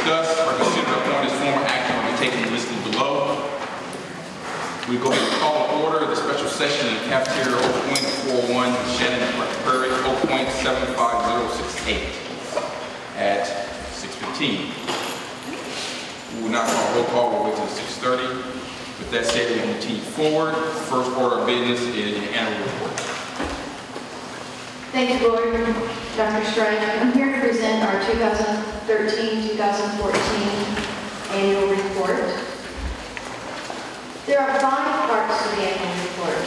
discuss or consider upon this formal action will be taken listed below. We go ahead and call to order the special session in the cafeteria 0.41 Shannon Prairie 0.75068 at 6:15. We will not call roll call, we'll wait till 6:30. With that said, we continue forward. First order of business is the annual report. Thank you, Lord. Dr. Strike, I'm here to present our 2013-2014 annual report. There are 5 parts to the annual report.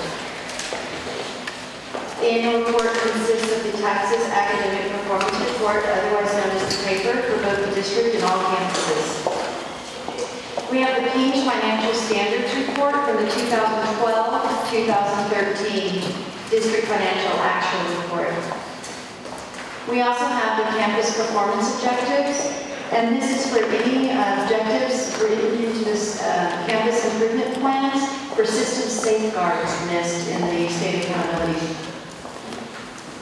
The annual report consists of the Texas Academic Performance Report, otherwise known as the paper, for both the district and all campuses. We have the King's Financial Standards Report from the 2012-2013 District Financial Actual Report. We also have the Campus Performance Objectives, and this is for any objectives written into this campus improvement plans for system safeguards missed in the state accountability.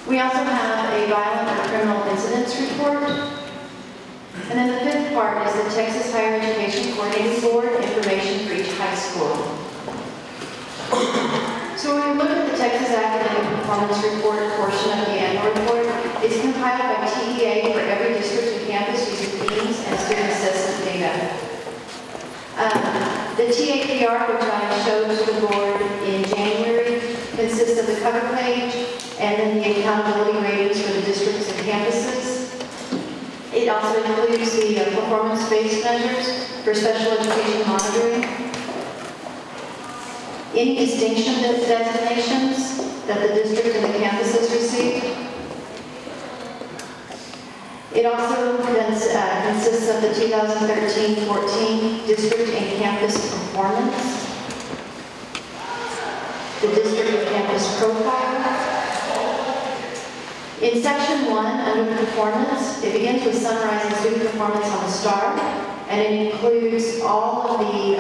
We also have a violent or criminal incidents report. And then the 5th part is the Texas Higher Education Coordinating Board information for each high school. So when we look at the Texas Academic Performance Report portion of the annual report, it's compiled by TEA for every district and campus using themes and student assessment data. The TAPR, which I showed to the board in January, consists of the cover page and then the accountability ratings for the districts and campuses. It also includes the performance-based measures for special education monitoring, any distinction designations that the district and the campuses receive. It also consists of the 2013-14 district and campus performance, the district and campus profile. In section 1, under performance, it begins with summarizing student performance on the STAR, and it includes all of the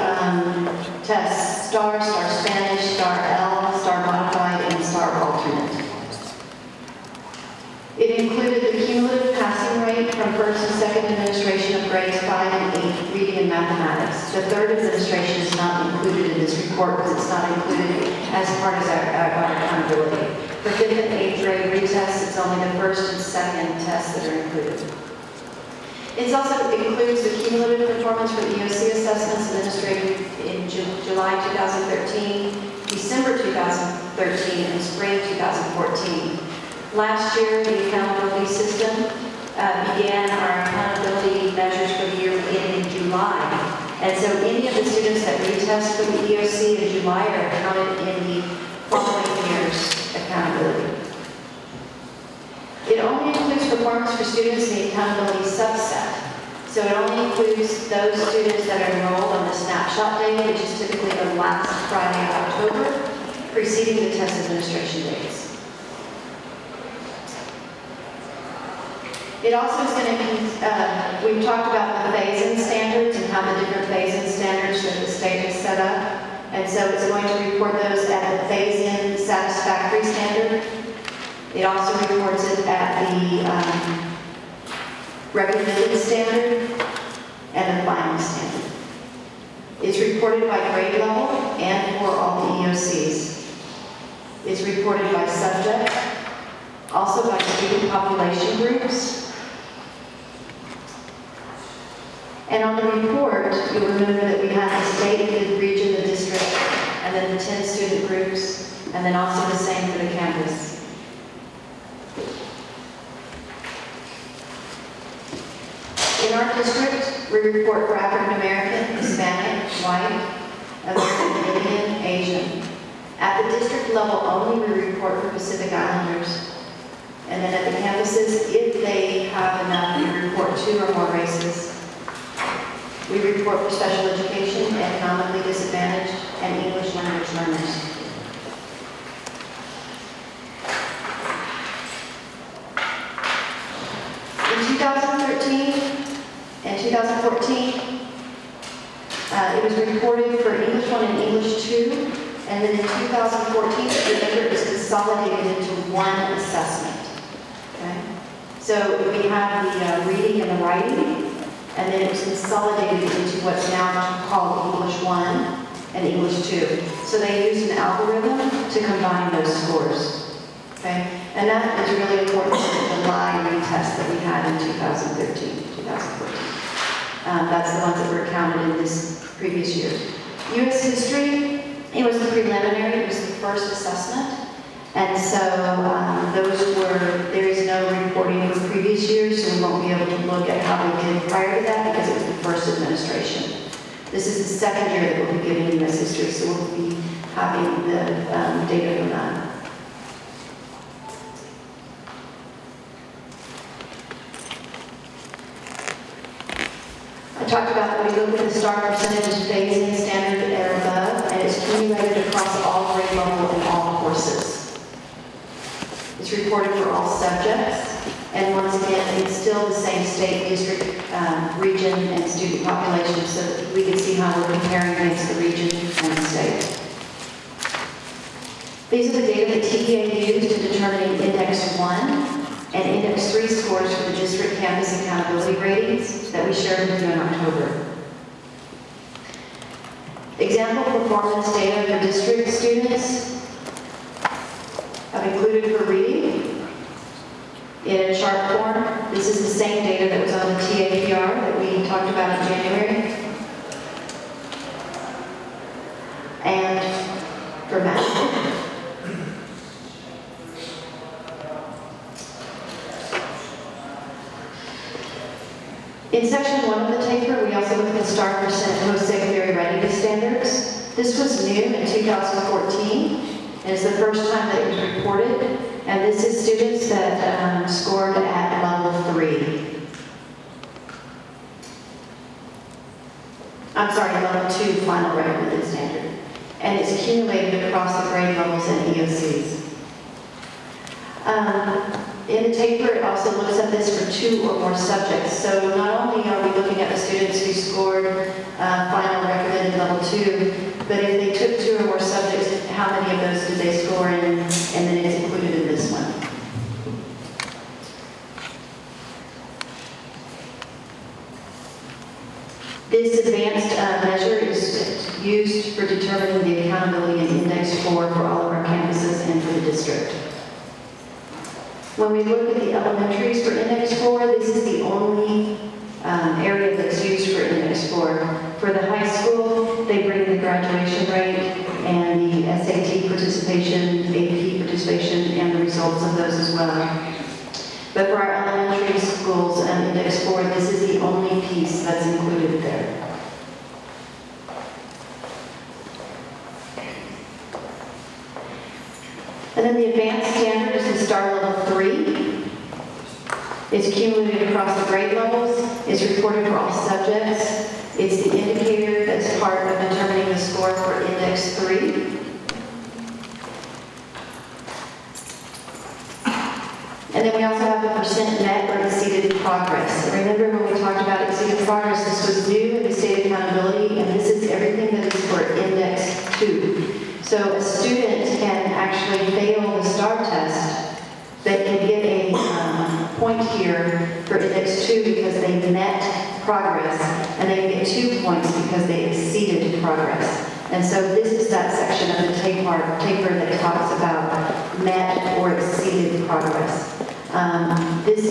tests, STAR, STAR Spanish, STAR L, STAR Modified, and STAR Alternate. It included the cumulative passing rate from first and second administration of grades 5 and 8, reading and mathematics. The third administration is not included in this report because it's not included as part of our accountability. For 5th and 8th grade retests, it's only the first and second tests that are included. It also includes the cumulative performance for the EOC assessments administered in July 2013, December 2013, and spring 2014. Last year, the accountability system began our accountability measures for the year beginning in July. And so any of the students that retest for the EOC in July are counted in the following year's accountability. It only includes performance for students in the accountability subset. So it only includes those students that are enrolled on the snapshot date, which is typically the last Friday of October, preceding the test administration dates. It also is going to, we've talked about the phase-in standards and how the different phase-in standards that the state has set up. And so it's going to report those at the phase-in satisfactory standard. It also reports it at the recommended standard and the final standard. It's reported by grade level and for all the EOCs. It's reported by subject, also by student population groups. And on the report, you'll remember that we have the state, the region, the district, and then the 10 student groups, and then also the same for the campus. In our district, we report for African American, Hispanic, White, American Indian, Asian. At the district level only, we report for Pacific Islanders. And then at the campuses, if they have enough, we report 2 or more races. We report for special education, economically disadvantaged, and English language learners. In 2013 and 2014, it was reported for English 1 and English 2, and then in 2014, remember, it was consolidated into one assessment. Okay? So we have the reading and the writing, and then it was consolidated into what's now called English 1 and English 2. So they used an algorithm to combine those scores. Okay? And that is really important to the July retest that we had in 2013, 2014. That's the ones that were counted in this previous year. U.S. history, it was the preliminary, it was the first assessment. And so there is no reporting for previous years, so we won't be able to look at how they did prior to that because it was the first administration. This is the second year that we'll be giving U.S. history, so we'll be having the data from that. I talked about that we look at the star percentage phasing standard or above, and it's accumulated across all grade level and all courses. It's reported for all subjects, and once again, it's still the same state, district, region, and student population, so that we can see how we're comparing against the region and the state. These are the data that TEA used in determining Index 1 and Index 3 scores for the district campus accountability ratings that we shared with you in October. Example performance data for district students I've included for reading in a chart form. This is the same data that was on the TAPR that we talked about in January. And for math. In section 1 of the taper, we also looked at STAR percent post-secondary readiness standards. This was new in 2014. And it's the first time that it was reported, and this is students that scored at level 3. I'm sorry, level 2 final recommended standard. And it's accumulated across the grade levels and EOCs. In the taper, it also looks at this for 2 or more subjects. So not only are we looking at the students who scored final recommended level 2, but if they took 2 or more subjects, how many of those did they score in, and then it's included in this one. This advanced measure is used for determining the accountability in Index 4 for all of our campuses and for the district. When we look at the elementaries for Index 4, this is the only area that's used for Index 4. For the high school, they bring the graduation rate and the SAT participation, AP participation, and the results of those as well. But for our elementary schools and Index 4, this is the only piece that's included there. And then the advanced standard is the STAR level 3. It's accumulated across the grade levels. It's reported for all subjects. It's the indicator that's part of determining the score for Index 3. And then we also have the percent met or exceeded progress. And remember when we talked about exceeded progress, this was new in the state accountability, and this is everything that is for Index 2. So a student can actually fail the STAR test, but can get a point here for Index 2 because they met progress, and they get 2 points because they exceeded progress. And so this is that section of the taper that talks about met or exceeded progress. This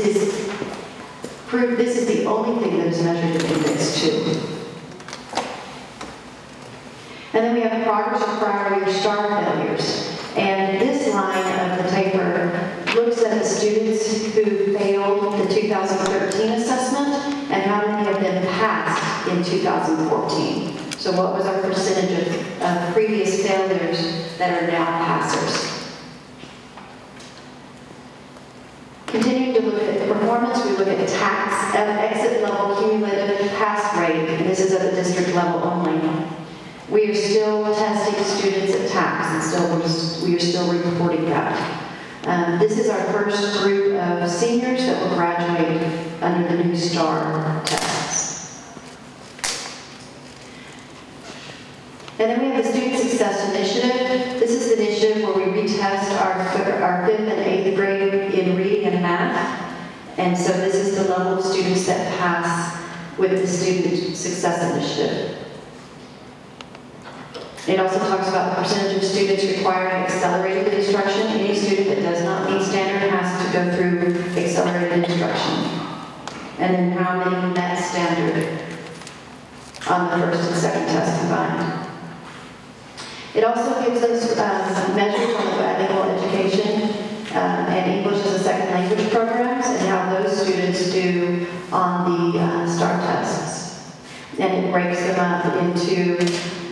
is the only thing that is measured in Index 2. And then we have progress or prior year STAR failures. And this line of the taper looks at the students who failed the 2013 assessment and how many of them passed in 2014. So what was our percentage of previous failures that are now passers? Continuing to look at the performance, we look at tax exit level cumulative pass rate, and this is at the district level only. We are still testing students at tax, and we are still reporting that. This is our first group of seniors that will graduate under the new STAR tests. And then we have the Student Success Initiative. This is the initiative where we retest our 5th and 8th grade in reading and math. And so this is the level of students that pass with the Student Success Initiative. It also talks about the percentage of students requiring accelerated instruction. Any student that does not meet standard has to go through accelerated instruction. And then how many met standard on the first and second test combined. It also gives us measures on the bilingual education and English as a second language programs and how those students do on the STAR tests. And it breaks them up into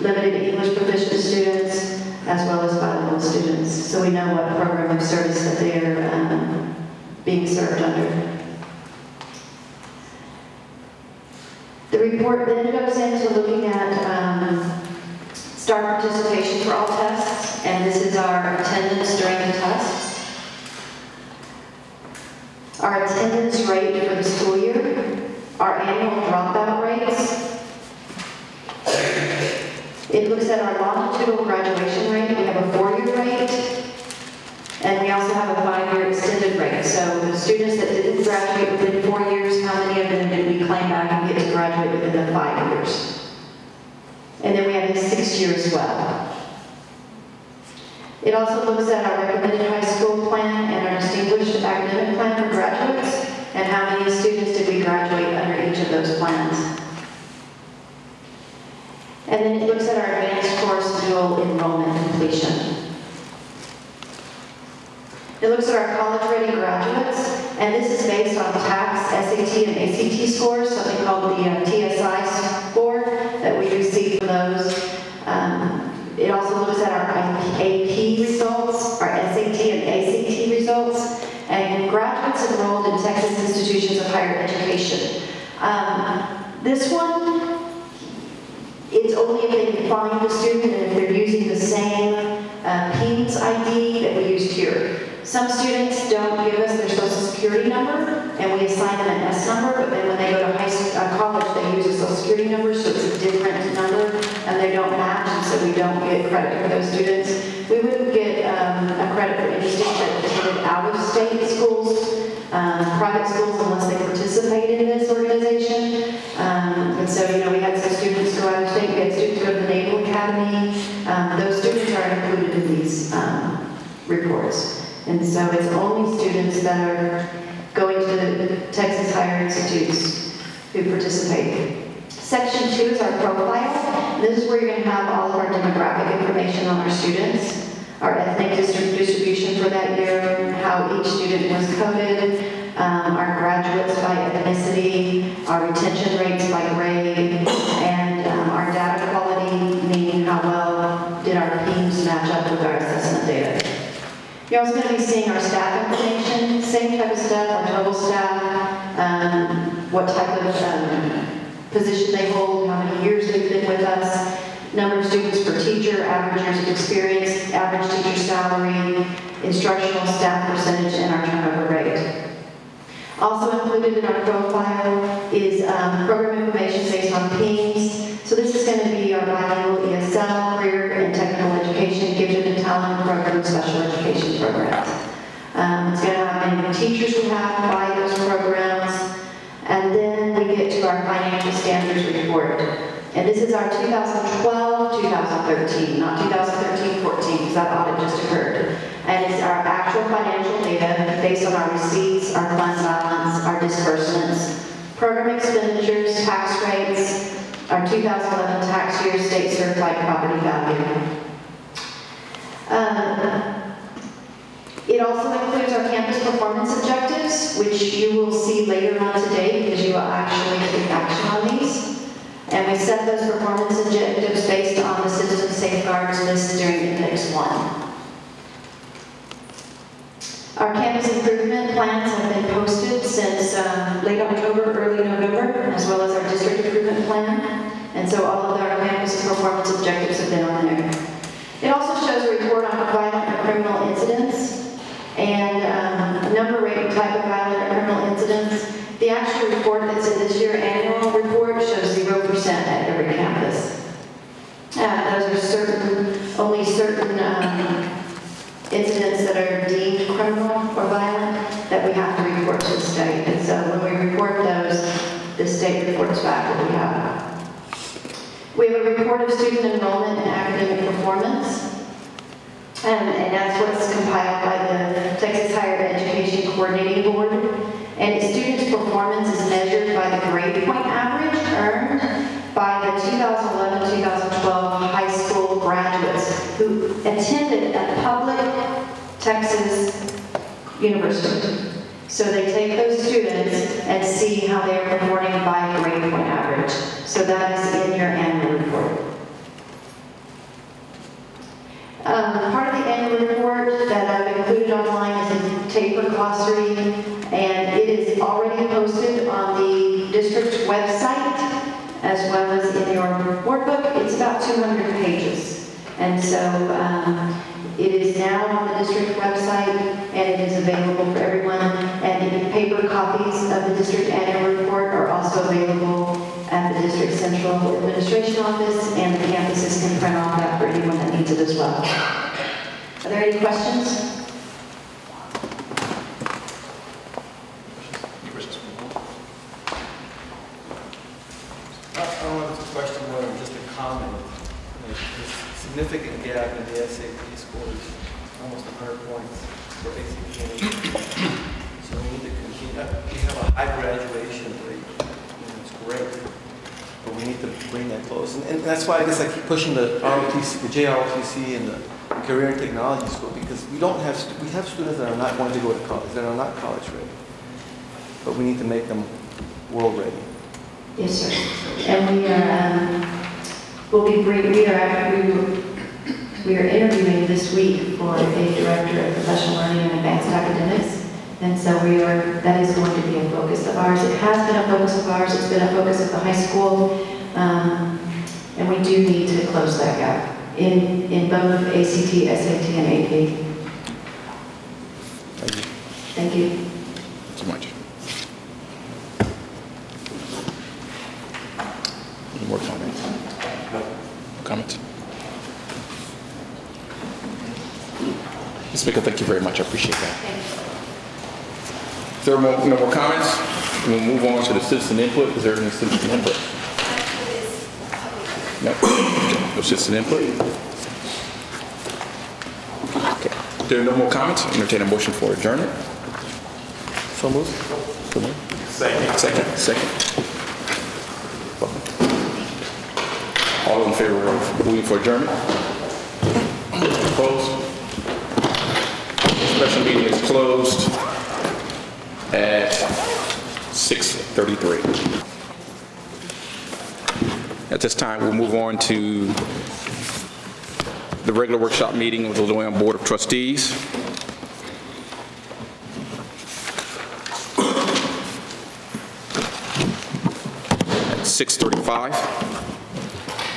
limited English proficient students as well as bilingual students, so we know what program of service that they're being served under. The report then goes into looking at STAR participation for all tests, and this is our attendance during the tests. Our attendance rate for the school year, our annual dropout rates. It looks at our longitudinal graduation rate. We have a 4-year rate, and we also have a 5-year extended rate. So the students that didn't graduate within 4 years, how many of them did we claim back and get to graduate within the 5 years? And then we have a 6-year as well. It also looks at our recommended high school plan and our distinguished academic plan for graduates, and how many students did we graduate under each of those plans. And then it looks at our advanced course dual enrollment completion. It looks at our college-ready graduates, and this is based on TAKS, SAT, and ACT scores, something called the TSI score that we receive for those. It also looks at our AP results, our SAT and ACT results, and graduates enrolled in Texas institutions of higher education. This one, it's only if they can find the student and if they're using the same PINS ID that we used here. Some students don't give us their social security number, and we assign them an S number, but then when they go to college, they use a social security number, so it's a different number, and they don't match, and so we don't get credit for those students. We wouldn't get a credit for any student that attended out-of-state schools, private schools, unless they participated in this organization. And so, we had some students go out-of-state, we had students go to the Naval Academy. Those students are included in these reports. And so it's only students that are going to the Texas Higher Institutes who participate. Section 2 is our profile. This is where you're going to have all of our demographic information on our students, our ethnic distribution for that year, how each student was coded, our graduates by ethnicity, our retention rates by grade, and our data quality, meaning how well did our PINS match up with our assessment data. You're also going to be seeing our staff information, same type of stuff, our total staff, what type of position they hold, how many years they've been with us, number of students per teacher, average years of experience, average teacher salary, instructional staff percentage, and our turnover rate. Also included in our profile is program information based on PINS. So this is going to be our bilingual ESL, career and technical education, gifted and talented program, and special education programs. It's going to have how many teachers we have by those programs. And then we get to our financial standards report. And this is our 2012-2013, not 2013-14, because that audit just occurred. And it's our actual financial data based on our receipts, our fund balance, our disbursements, program expenditures, tax rates, our 2011 tax year state certified property value. It also includes our campus performance objectives, which you will see later on today because you will actually take action on these. And we set those performance objectives based on the citizen safeguards listed during Index 1. Our campus improvement plans have been posted since late October, early November, as well as our district improvement plan. And so all of our campus performance objectives have been on there. It also shows a report on violent or criminal incidents and number, rate, and type of violent or criminal incidents. The actual report that's in this year's annual report shows 0% at every campus. Those are only certain incidents that are deemed criminal or violent that we have to report to the state. And so when we report those, the state reports reports back that we have. We have a report of student enrollment and academic performance. And that's what's compiled by the Texas Higher Education Coordinating Board. And students' performance is measured by the grade point average earned by the 2011-2012 high school graduates who attended a public Texas university. So they take those students and see how they are performing by grade point average. So that is in your annual report. Part of the annual report that I've included online is a taper glossary, and it is already posted on the district website as well as in your board book. It's about 200 pages. And so it is now on the district website, and it is available for everyone. And the paper copies of the district annual report are also available at the district central administration office, and the campuses can print off that for anyone that needs it as well. Are there any questions? I don't know if it's a question more than just a comment. There's a significant gap in the SAT scores, almost 100 points for ACT and ACT. So we need to continue. We have a high graduation rate, and it's great, but we need to bring that close. And that's why I guess I keep pushing the ROTC, the JROTC, and the Career and Technology School, because we have students that are not going to go to college, that are not college ready, but we need to make them world ready. Yes, sir. And we are interviewing this week for a director of professional learning and advanced academics, and so that is going to be a focus of ours. It has been a focus of ours. It's been a focus of the high school, and we do need to close that gap in both ACT, SAT, and AP. Thank you. Thank you. So much. Any more comments? Comments? Ms. Speaker, thank you very much. I appreciate that. If there are no more comments, we'll move on to the citizen input. Is there any citizen input? No. No citizen input? Okay. If there are no more comments, entertain a motion for adjournment. So moved. So moved. Second. All in favor of moving for adjournment? Opposed? Special meeting is closed at 6:33. At this time, we'll move on to the regular workshop meeting of the Little Elm Board of Trustees. At 6:35.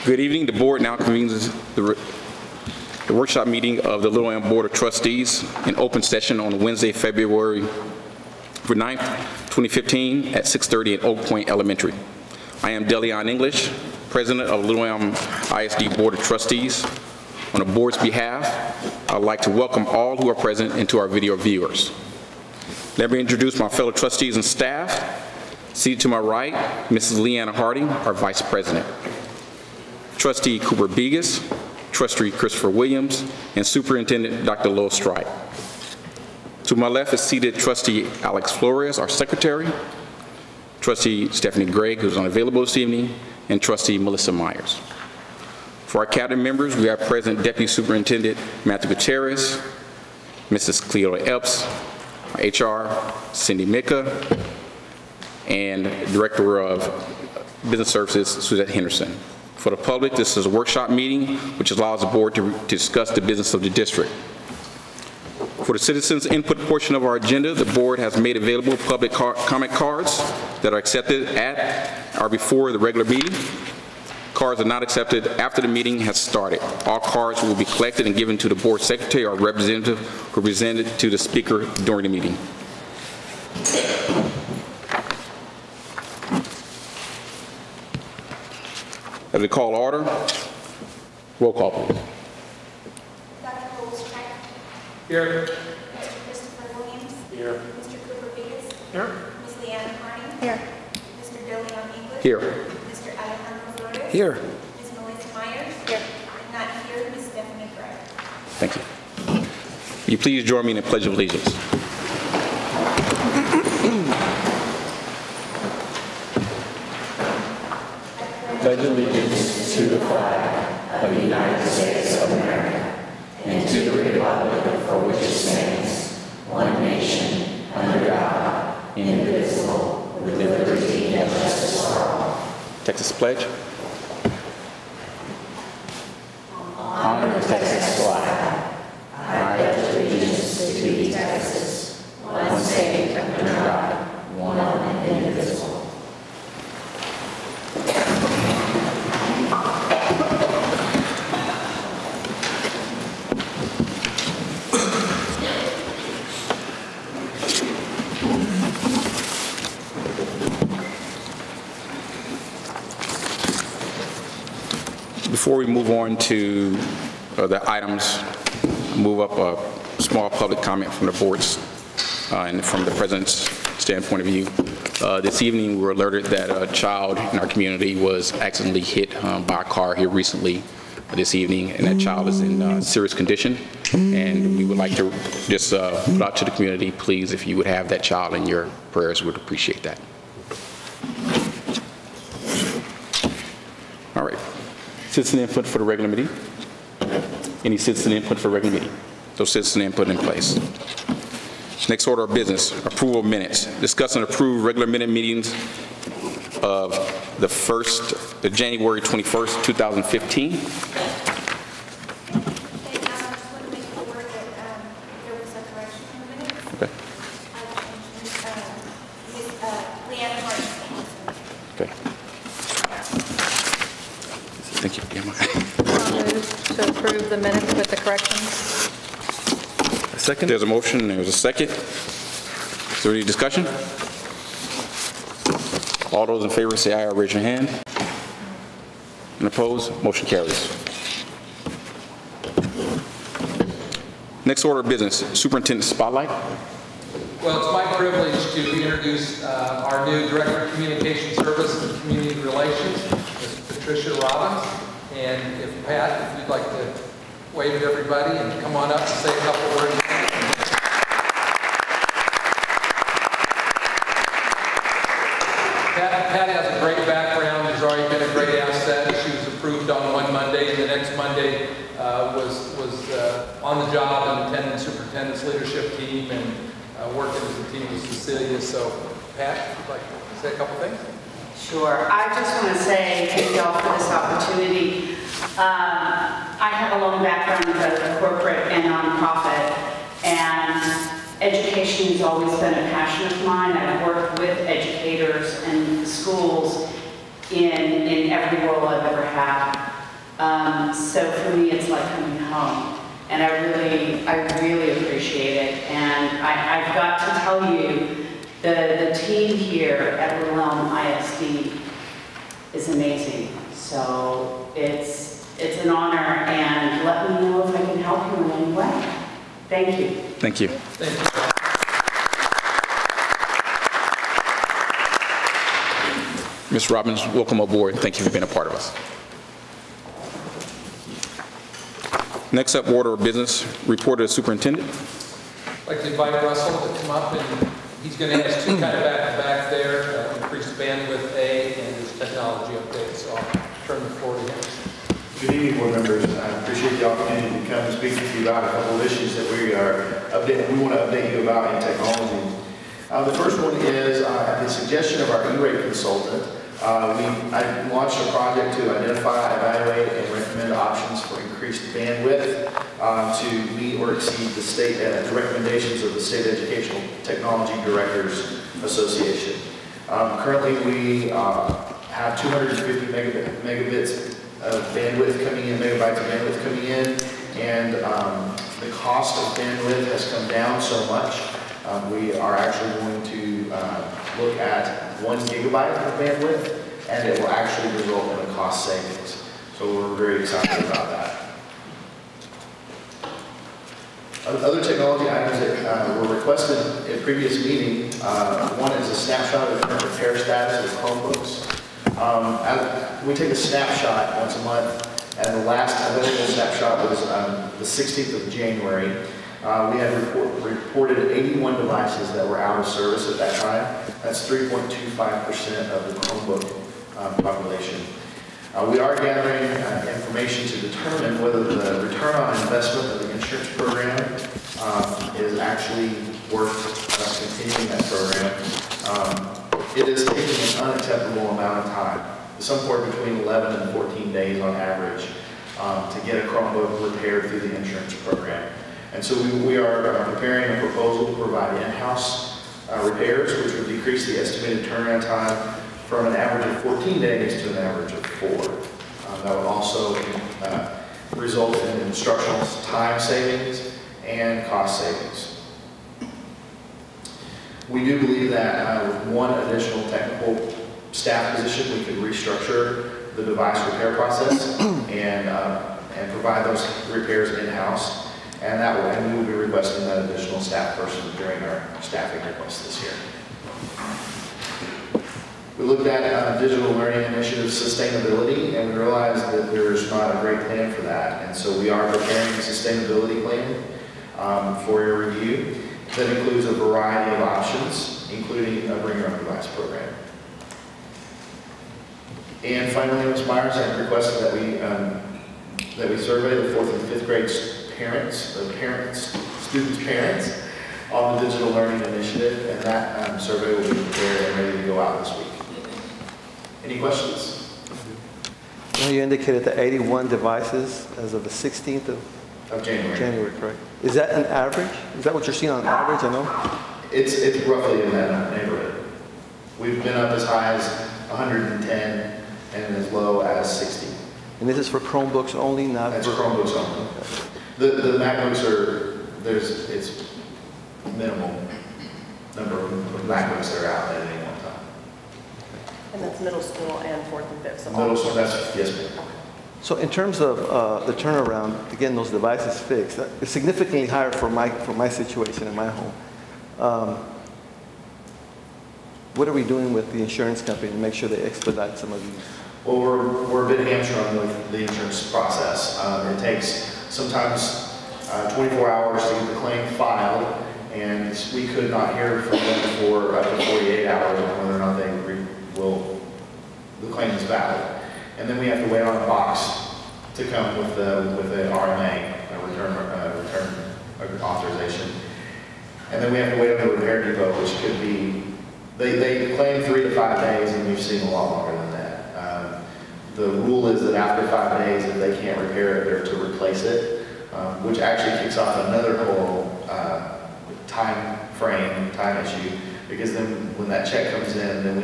Good evening. The board now convenes the workshop meeting of the Little Elm Board of Trustees in open session on Wednesday, February 9th, 2015 at 6:30 at Oak Point Elementary. I am Delion English, President of Little Elm ISD Board of Trustees. On the board's behalf, I'd like to welcome all who are present and to our video viewers. Let me introduce my fellow trustees and staff. Seated to my right, Mrs. Leanna Harding, our Vice President. Trustee Cooper Begas, Trustee Christopher Williams, and Superintendent Dr. Lois Stripe. To my left is seated Trustee Alex Flores, our Secretary, Trustee Stephanie Gregg, who's unavailable this evening, and Trustee Melissa Myers. For our cabinet members, we have present Deputy Superintendent Matthew Gutierrez, Mrs. Cleota Epps, our HR, Cindy Micka, and Director of Business Services, Suzette Henderson. For the public, this is a workshop meeting which allows the board to discuss the business of the district. For the citizens input portion of our agenda, the board has made available public comment cards that are accepted at or before the regular meeting. Cards are not accepted after the meeting has started. All cards will be collected and given to the board secretary or representative who presented to the speaker during the meeting. As we call order, roll call, please. Dr. Lois Stripe. Here. Mr. Christopher Williams. Here. Mr. Cooper Begas. Here. Ms. Leanna Harding. Here. Mr. Delion English. Here. Mr. Alejandro Flores. Here. Ms. Melissa Myers. Here. And not here, Ms. Stephanie Gray. Thank you. Will you please join me in the Pledge of Allegiance? Pledge allegiance to the flag of the United States of America and to the republic for which it stands, one nation, under God, indivisible, with liberty and justice for all. Texas Pledge. Honor the Texas flag. I pledge allegiance to thee, Texas, one state, under God, one and indivisible. Before we move on to the items, move up a small public comment from the boards and from the president's standpoint of view. This evening, we were alerted that a child in our community was accidentally hit by a car here recently this evening, and that child is in serious condition. And we would like to just put out to the community, please, if you would have that child in your prayers, would appreciate that. All right. Citizen input for the regular meeting? Any citizen input for regular meeting? No citizen input in place. Next order of business, approval of minutes. Discuss and approve regular minute meetings of the January 21st, 2015. And just want to make the word that there was a correction in the minutes. Okay. Ms. Leanna Martin. Okay. Thank you. Yeah, I'll move to approve the minutes with the corrections. a second. There's a motion. There's a second. Is there any discussion? All those in favor say aye or raise your hand. And opposed? Motion carries. Next order of business, Superintendent Spotlight. Well, it's my privilege to introduce our new Director of Communication Service and Community Relations, Ms. Patricia Robbins. And if Pat, if you'd like to wave at everybody and come on up and say a couple words. Pat has a great background, has already been a great asset. She was approved on one Monday, and the next Monday was on the job and attended the superintendent's leadership team and working as a team with Cecilia. So, Pat, if you'd like to say a couple things? Sure. I just want to say thank you all for this opportunity. I have a long background in both corporate and nonprofit, and education has always been a passion of mine. I've worked with educators and schools in every role I've ever had. So for me, it's like coming home, and I really appreciate it. And I've got to tell you, the team here at Rollelm ISD is amazing. So it's an honor, and let me know if I can help you in any way. Thank you. Thank you. Thank you. Ms. Robbins, welcome aboard. Thank you for being a part of us. Next up, order of business, report of the superintendent. I'd like to invite Russell to come up, and he's going to ask two kind of back-to-back there, increased bandwidth A and his technology update. So I'll turn the floor to him. Good evening, board members. I appreciate the opportunity to come and speak with you about a couple of issues that we want to update you about in technology. The first one is at the suggestion of our E-rate consultant, I launched a project to identify, evaluate, and recommend options for increased bandwidth to meet or exceed the recommendations of the State Educational Technology Directors Association. Currently, we have 250 megabits of bandwidth coming in, megabytes of bandwidth coming in, and the cost of bandwidth has come down so much. We are actually going to look at 1 gigabyte of bandwidth, and it will actually result in a cost savings. So we're very excited about that. Other technology items that were requested at previous meeting, one is a snapshot of the current repair status of Chromebooks. We take a snapshot once a month, and the last available snapshot was the 16th of January. We had reported 81 devices that were out of service at that time. That's 3.25% of the Chromebook population. We are gathering information to determine whether the return on investment of the insurance program is actually worth us continuing that program. It is taking an unacceptable amount of time, somewhere between 11 and 14 days on average, to get a Chromebook repaired through the insurance program. And so we are preparing a proposal to provide in-house repairs, which would decrease the estimated turnaround time from an average of 14 days to an average of 4. That would also result in instructional time savings and cost savings. We do believe that with one additional technical staff position, we could restructure the device repair process and provide those repairs in-house. And we will be requesting that additional staff person during our staffing request this year. We looked at digital learning initiative sustainability, and we realized that there's not a great plan for that. And so we are preparing a sustainability plan for your review that includes a variety of options, including a Bring Your Own Device program. And finally, Ms. Myers, I requested that we survey the 4th and 5th grade students' parents on the digital learning initiative, and that survey will be prepared and ready to go out this week. Any questions? Well, you indicated the 81 devices as of the 16th Of January. January, correct? Is that an average? Is that what you're seeing on average? I know. It's roughly in that neighborhood. We've been up as high as 110 and as low as 60. And this is for Chromebooks only, not That's for Chromebooks only. The MacBooks it's minimal number of MacBooks that are out at any one time. And that's middle school and 4th and 5th. So Middle school, that's, yes, ma'am. So in terms of the turnaround to getting those devices fixed, it's significantly higher for my situation in my home. What are we doing with the insurance company to make sure they expedite some of these? Well, we're a bit hamstrung with the insurance process. It takes sometimes 24 hours to get the claim filed, and we could not hear from them for up to 48 hours on whether or not the claim is valid. And then we have to wait on a box to come with the RMA, a return authorization. And then we have to wait on the repair depot, which could be, they claim 3 to 5 days, and we've seen a lot longer than that. The rule is that after 5 days, if they can't repair it, they're to replace it, which actually kicks off another whole time issue, because then when that check comes in, then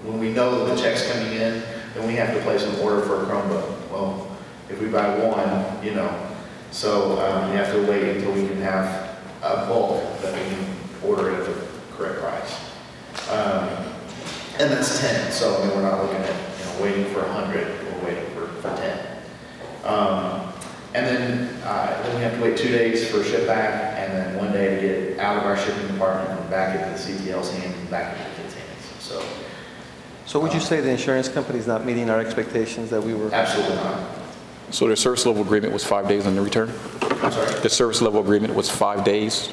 when we know that the check's coming in, then we have to place an order for a Chromebook. Well, if we buy one, so you have to wait until we can have a bulk that we can order it at the correct price. And that's 10, so we're not looking at waiting for 100, we're waiting for 10. And then we have to wait 2 days for ship back, and then 1 day to get it out of our shipping department and back into the CTL's hands and back into the kids' hands. So would you say the insurance company is not meeting our expectations that we were? Absolutely not. So their service level agreement was 5 days on the return? I'm sorry? The service level agreement was 5 days?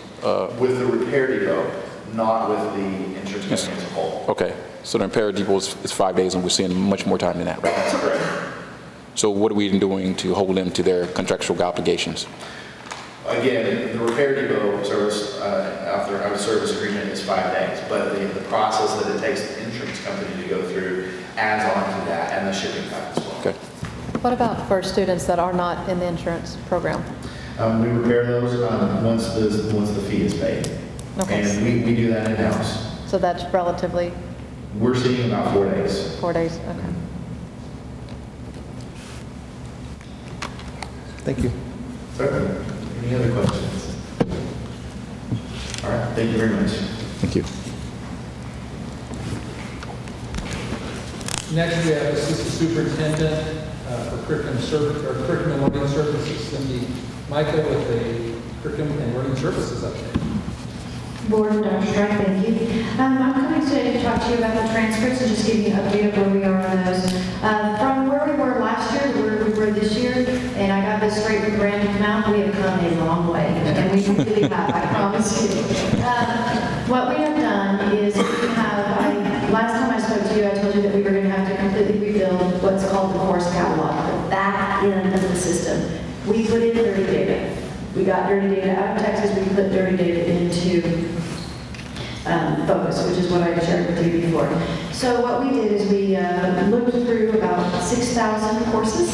With the repair depot, not with the insurance company as a whole. Okay, so the repair depot is 5 days, and we're seeing much more time than that, right? That's correct. So what are we doing to hold them to their contractual obligations? Again, the repair depot service, after our service agreement is 5 days, but the process that it takes the insurance company to go through adds on to that, and the shipping time as well. Okay. What about for students that are not in the insurance program? We repair those once the fee is paid. Okay. And we do that in-house. So that's relatively We're seeing about 4 days. 4 days, okay. Thank you. Certainly. Any other questions? All right, thank you very much. Thank you. Next, we have Assistant Superintendent for Curriculum and Learning Services, Cindy Micah, with a Curriculum and Learning Services update. Board, Dr. Strike, thank you. I'm coming today to talk to you about the transcripts and just give you an update of where we are on those. From where we were last year to where we were this year, and I got this straight from Brandon Mount, we have come a long way, and we really have, I promise you. What we have done is we have, last time I spoke to you, I told you that we were going to have to completely rebuild what's called the course catalog, the back end of the system. We put in dirty data. We got dirty data out of Texas, we put dirty data into Focus, which is what I shared with you before. So what we did is we looked through about 6,000 courses,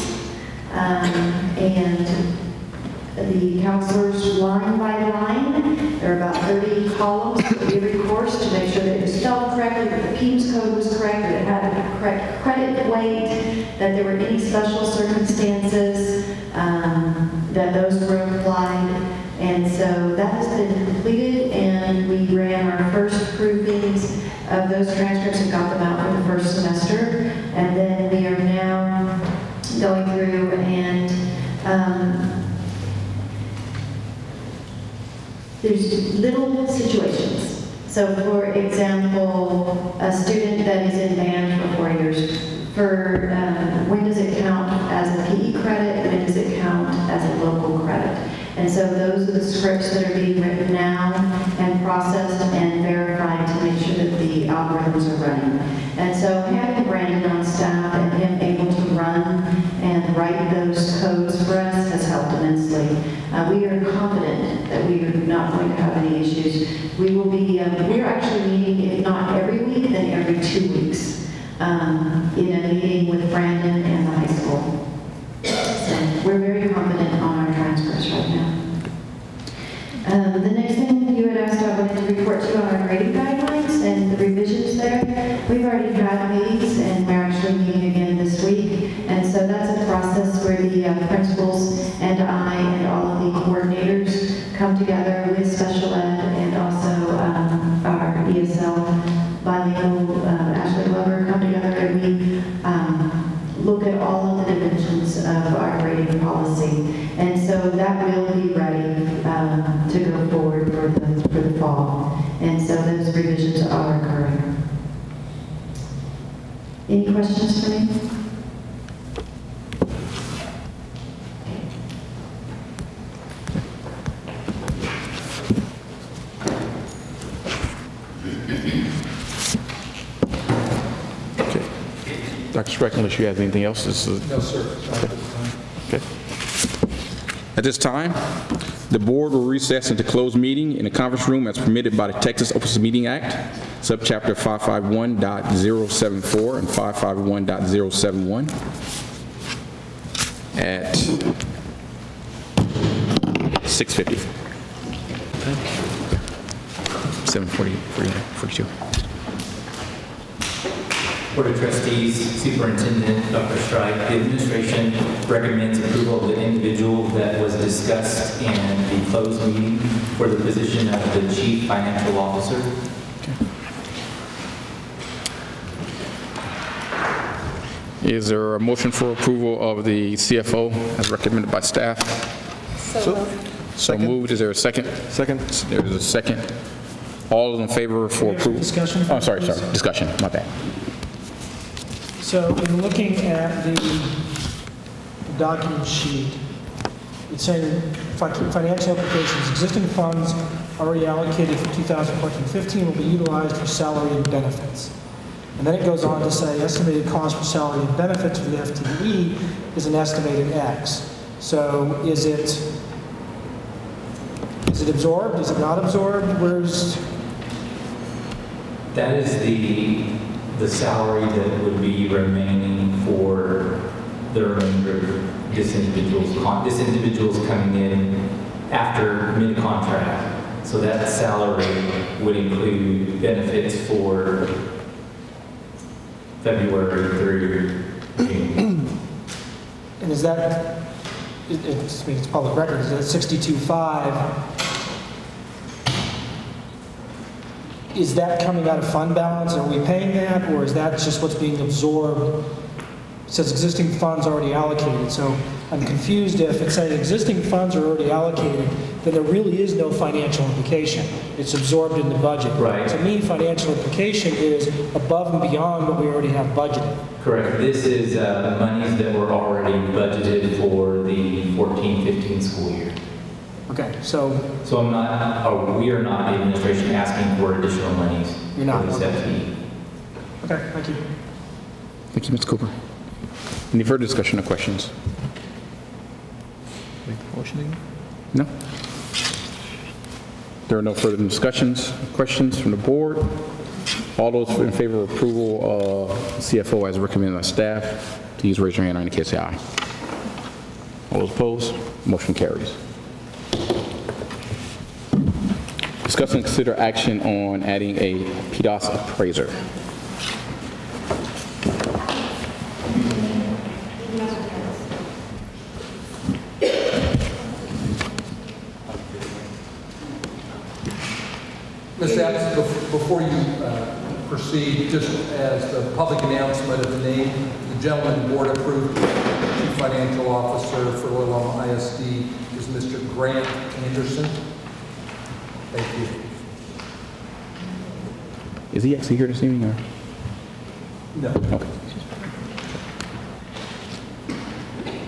and the counselors line by line. There are about 30 columns for every course to make sure that it was spelled correctly, that the PEMS code was correct, that it had the correct credit weight, that there were any special circumstances, that those were applied. And so that has been completed, and we ran our first proofings of those transcripts and got them out for the first semester. And then we are now going through and there's little situations. So for example, a student that is in band for 4 years, for when does it count as a PE credit, when does it count as a local credit? And so those are the scripts that are being written now and processed and verified to make sure that the algorithms are running. And so having Brandon on staff and him able to run and write those codes for us has helped immensely. We are confident that we are not going to have any issues. We will be, we're actually meeting, if not every week, then every 2 weeks, in a meeting with Brandon and the high school. So we're very confident on our transcripts right now. The next thing you had asked, I wanted to report to you on our grading guidelines and the revisions there. We've already had meetings, and we're actually meeting again this week. And so that's a process where the principals and I and all of the coordinators come together with special ed and also our ESL bilingual, Ashley Glover, come together and we look at all of the dimensions of our grading policy. And so that will be ready to go forward for the fall. And so those revisions are occurring. Any questions for me? Dr. Streck, unless you have anything else? No, sir. Okay. At this time, the board will recess into closed meeting in the conference room as permitted by the Texas Open Meeting Act, subchapter 551.074 and 551.071 at 6:50. 7:42. Board of Trustees, Superintendent Dr. Strike, the administration recommends approval of the individual that was discussed in the closed meeting for the position of the Chief Financial Officer. Is there a motion for approval of the CFO as recommended by staff? So moved. Is there a second? Second. There's a second. All those in favor for approval? Discussion? Oh, sorry. Discussion. My bad. So in looking at the document sheet, it's saying financial implications, existing funds already allocated for 2014-15 will be utilized for salary and benefits. And then it goes on to say estimated cost for salary and benefits for the FTE is an estimated X. So is it absorbed? Is it not absorbed? That is the salary that would be remaining for the remainder of this individual's coming in after mid-contract. So that salary would include benefits for February through June. And is that, it's public record, is that 62.5? Is that coming out of fund balance? Are we paying that, or is that just what's being absorbed? It says existing funds already allocated, so I'm confused if it's saying existing funds are already allocated, then there really is no financial implication. It's absorbed in the budget. Right. To me, financial implication is above and beyond what we already have budgeted. Correct. This is monies that were already budgeted for the 14-15 school year. Okay, so So I'm not, we are not, the administration, asking for additional monies. You're not, For this okay. FTE. okay, thank you. Thank you, Mr. Cooper. Any further discussion or questions? Make the motion again? No? There are no further discussions, questions from the board. All those in favor of approval of CFO as recommended by staff, please raise your hand or indicate say aye. All those opposed, motion carries. Discuss and consider action on adding a PDOS appraiser. Ms. Epps, before you proceed, just as the public announcement of the name, the gentleman the board approved, Chief Financial Officer for Little Elm ISD is Mr. Grant Anderson. Thank you. Is he actually here this evening or? No. Okay.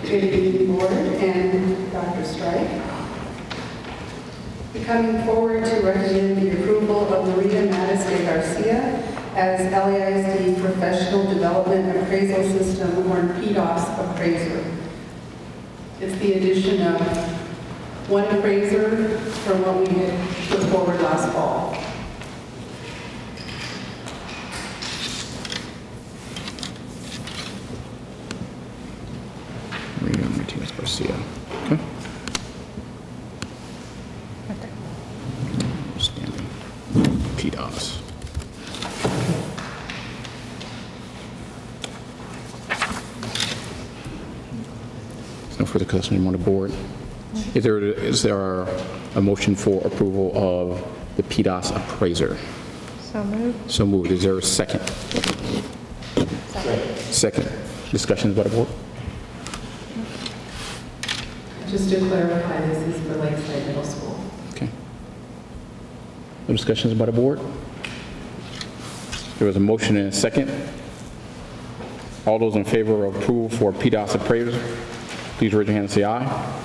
Good evening, Board and Dr. Strike. Coming forward to recommend the approval of Maria Mattis de Garcia as LAISD Professional Development Appraisal System, or PDOS appraiser. It's the addition of one appraiser from what we had put forward last fall. Maria Martinez Garcia. Okay. Standing. PDOS. There's no further question on the board. Is there a motion for approval of the PDOS appraiser? So moved. So moved. Is there a second? Second. Discussions by the board? Just to clarify, this is for Lakeside Middle School. Okay. No discussions by the board? There was a motion and a second. All those in favor of approval for PDOS appraiser, please raise your hand and say aye.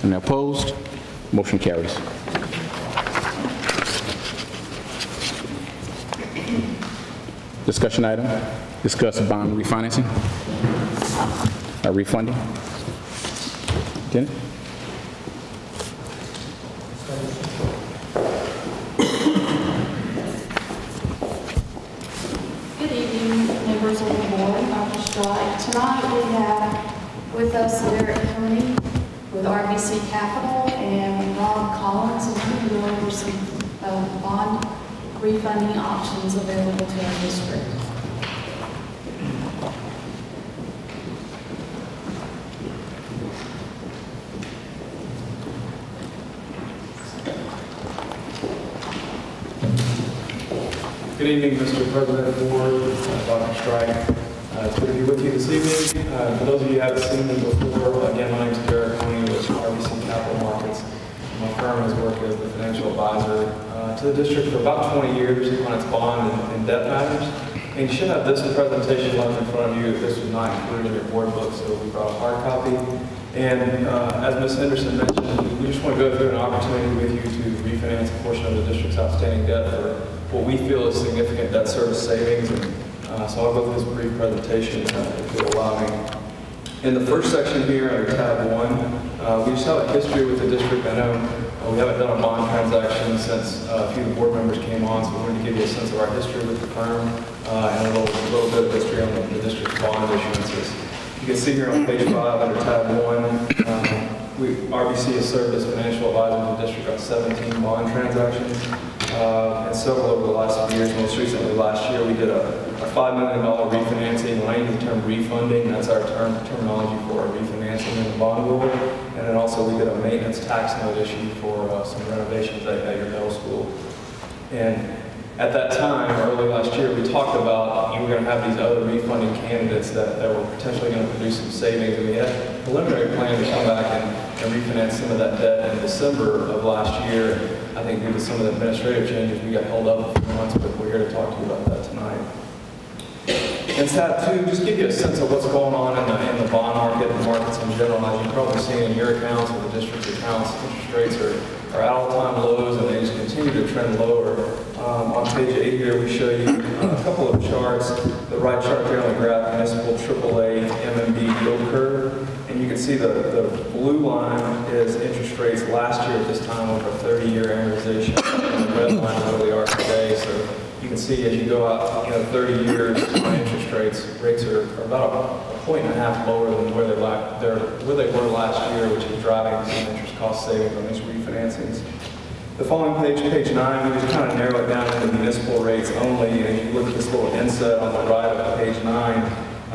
And opposed? Motion carries. Discussion item, discuss bond refinancing, refunding. Janet? Good evening, members of the board, Dr. Strike. Tonight we have with us Derek Cooney with RBC Capital and Rob Collins, and we're going to go over some bond refunding options available to our district. Good evening, Mr. President of the Board, Dr. Strike. It's good to be with you this evening. For those of you who haven't seen me before, again, my name is Derek Cooney with RBC Capital Markets. My firm has worked as the financial advisor to the district for about 20 years on its bond and debt matters. And you should have this presentation left in front of you if this was not included in your board book, so we brought a hard copy. And as Ms. Henderson mentioned, we just want to go through an opportunity with you to refinance a portion of the district's outstanding debt for what we feel is significant debt service savings. And so I'll go through this brief presentation if you'll allow me. In the first section here, under tab 1, we just have a history with the district. I know we haven't done a bond transaction since a few of the board members came on, so we wanted to give you a sense of our history with the firm and a little bit of history on the district's bond issuances. You can see here on page 5 under tab 1, RBC has served as financial advisor to the district on 17 bond transactions and several over the last few years. Most recently last year we did a $5 million refinancing. When I use the term refunding, that's our terminology for a refinancing in the bond world. And then also we did a maintenance tax note issue for some renovations at your middle school. And At that time, early last year, we talked about you were going to have these other refunding candidates that were potentially going to produce some savings, and we had a preliminary plan to come back and refinance some of that debt in December of last year. I think due to some of the administrative changes, we got held up a few months, but we're here to talk to you about that tonight. And tab 2, just give you a sense of what's going on in the bond market and markets in general. As you've probably seen in your accounts or the district's accounts, interest rates are at all-time lows, and they just continue to trend lower. On page 8 here, we show you a couple of charts. The right chart here on the graph, municipal AAA MMB yield curve. And you can see the blue line is interest rates last year at this time over a 30-year amortization. And the red line is where they are today. So you can see as you go out 30 years on interest rates are about a point and a half lower than where they were last year, which is driving some interest cost savings on these refinancings. The following page, page 9, we just kind of narrow it down into municipal rates only. And you look at this little inset on the right of page 9.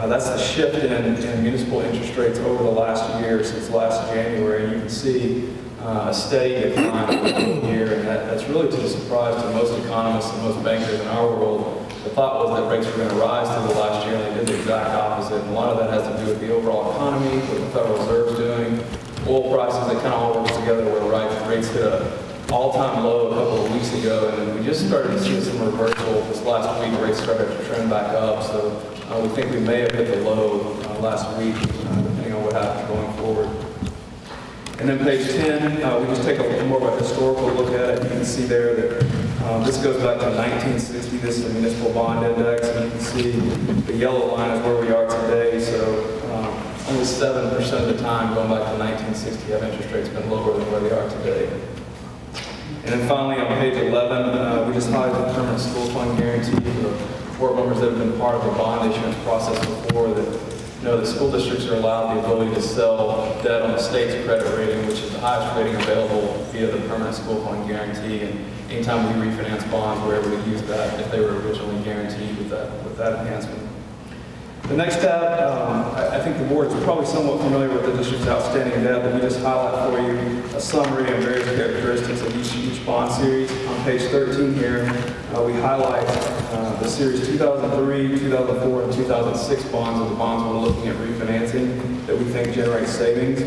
That's the shift in municipal interest rates over the last year since last January. And you can see a steady decline over the year, and that's really to the surprise to most economists and most bankers in our world. The thought was that rates were going to rise through the last year, and they did the exact opposite. And a lot of that has to do with the overall economy, what the Federal Reserve's doing, oil prices, they kind of all work together where rates hit an all-time low a couple of weeks ago, and then we just started to see some reversal this last week. Rates started to trend back up, so we think we may have hit the low last week, depending on what happens going forward. And then page 10, we just take a little more of a historical look at it. You can see there that this goes back to 1960. This is the municipal bond index, and you can see the yellow line is where we are today. So only 7% of the time going back to 1960 have interest rates been lower than where they are today. And then finally on page 11, we just highlight the permanent school fund guarantee for board members that have been part of the bond issuance process before, that the school districts are allowed the ability to sell debt on the state's credit rating, which is the highest rating available via the permanent school fund guarantee. And anytime we refinance bonds, we're able to use that if they were originally guaranteed with that enhancement. The next tab, I think the board is probably somewhat familiar with the district's outstanding debt, but we just highlight for you a summary and various characteristics of each bond series. On page 13 here, we highlight the series 2003, 2004, and 2006 bonds, are the bonds we're looking at refinancing that we think generate savings.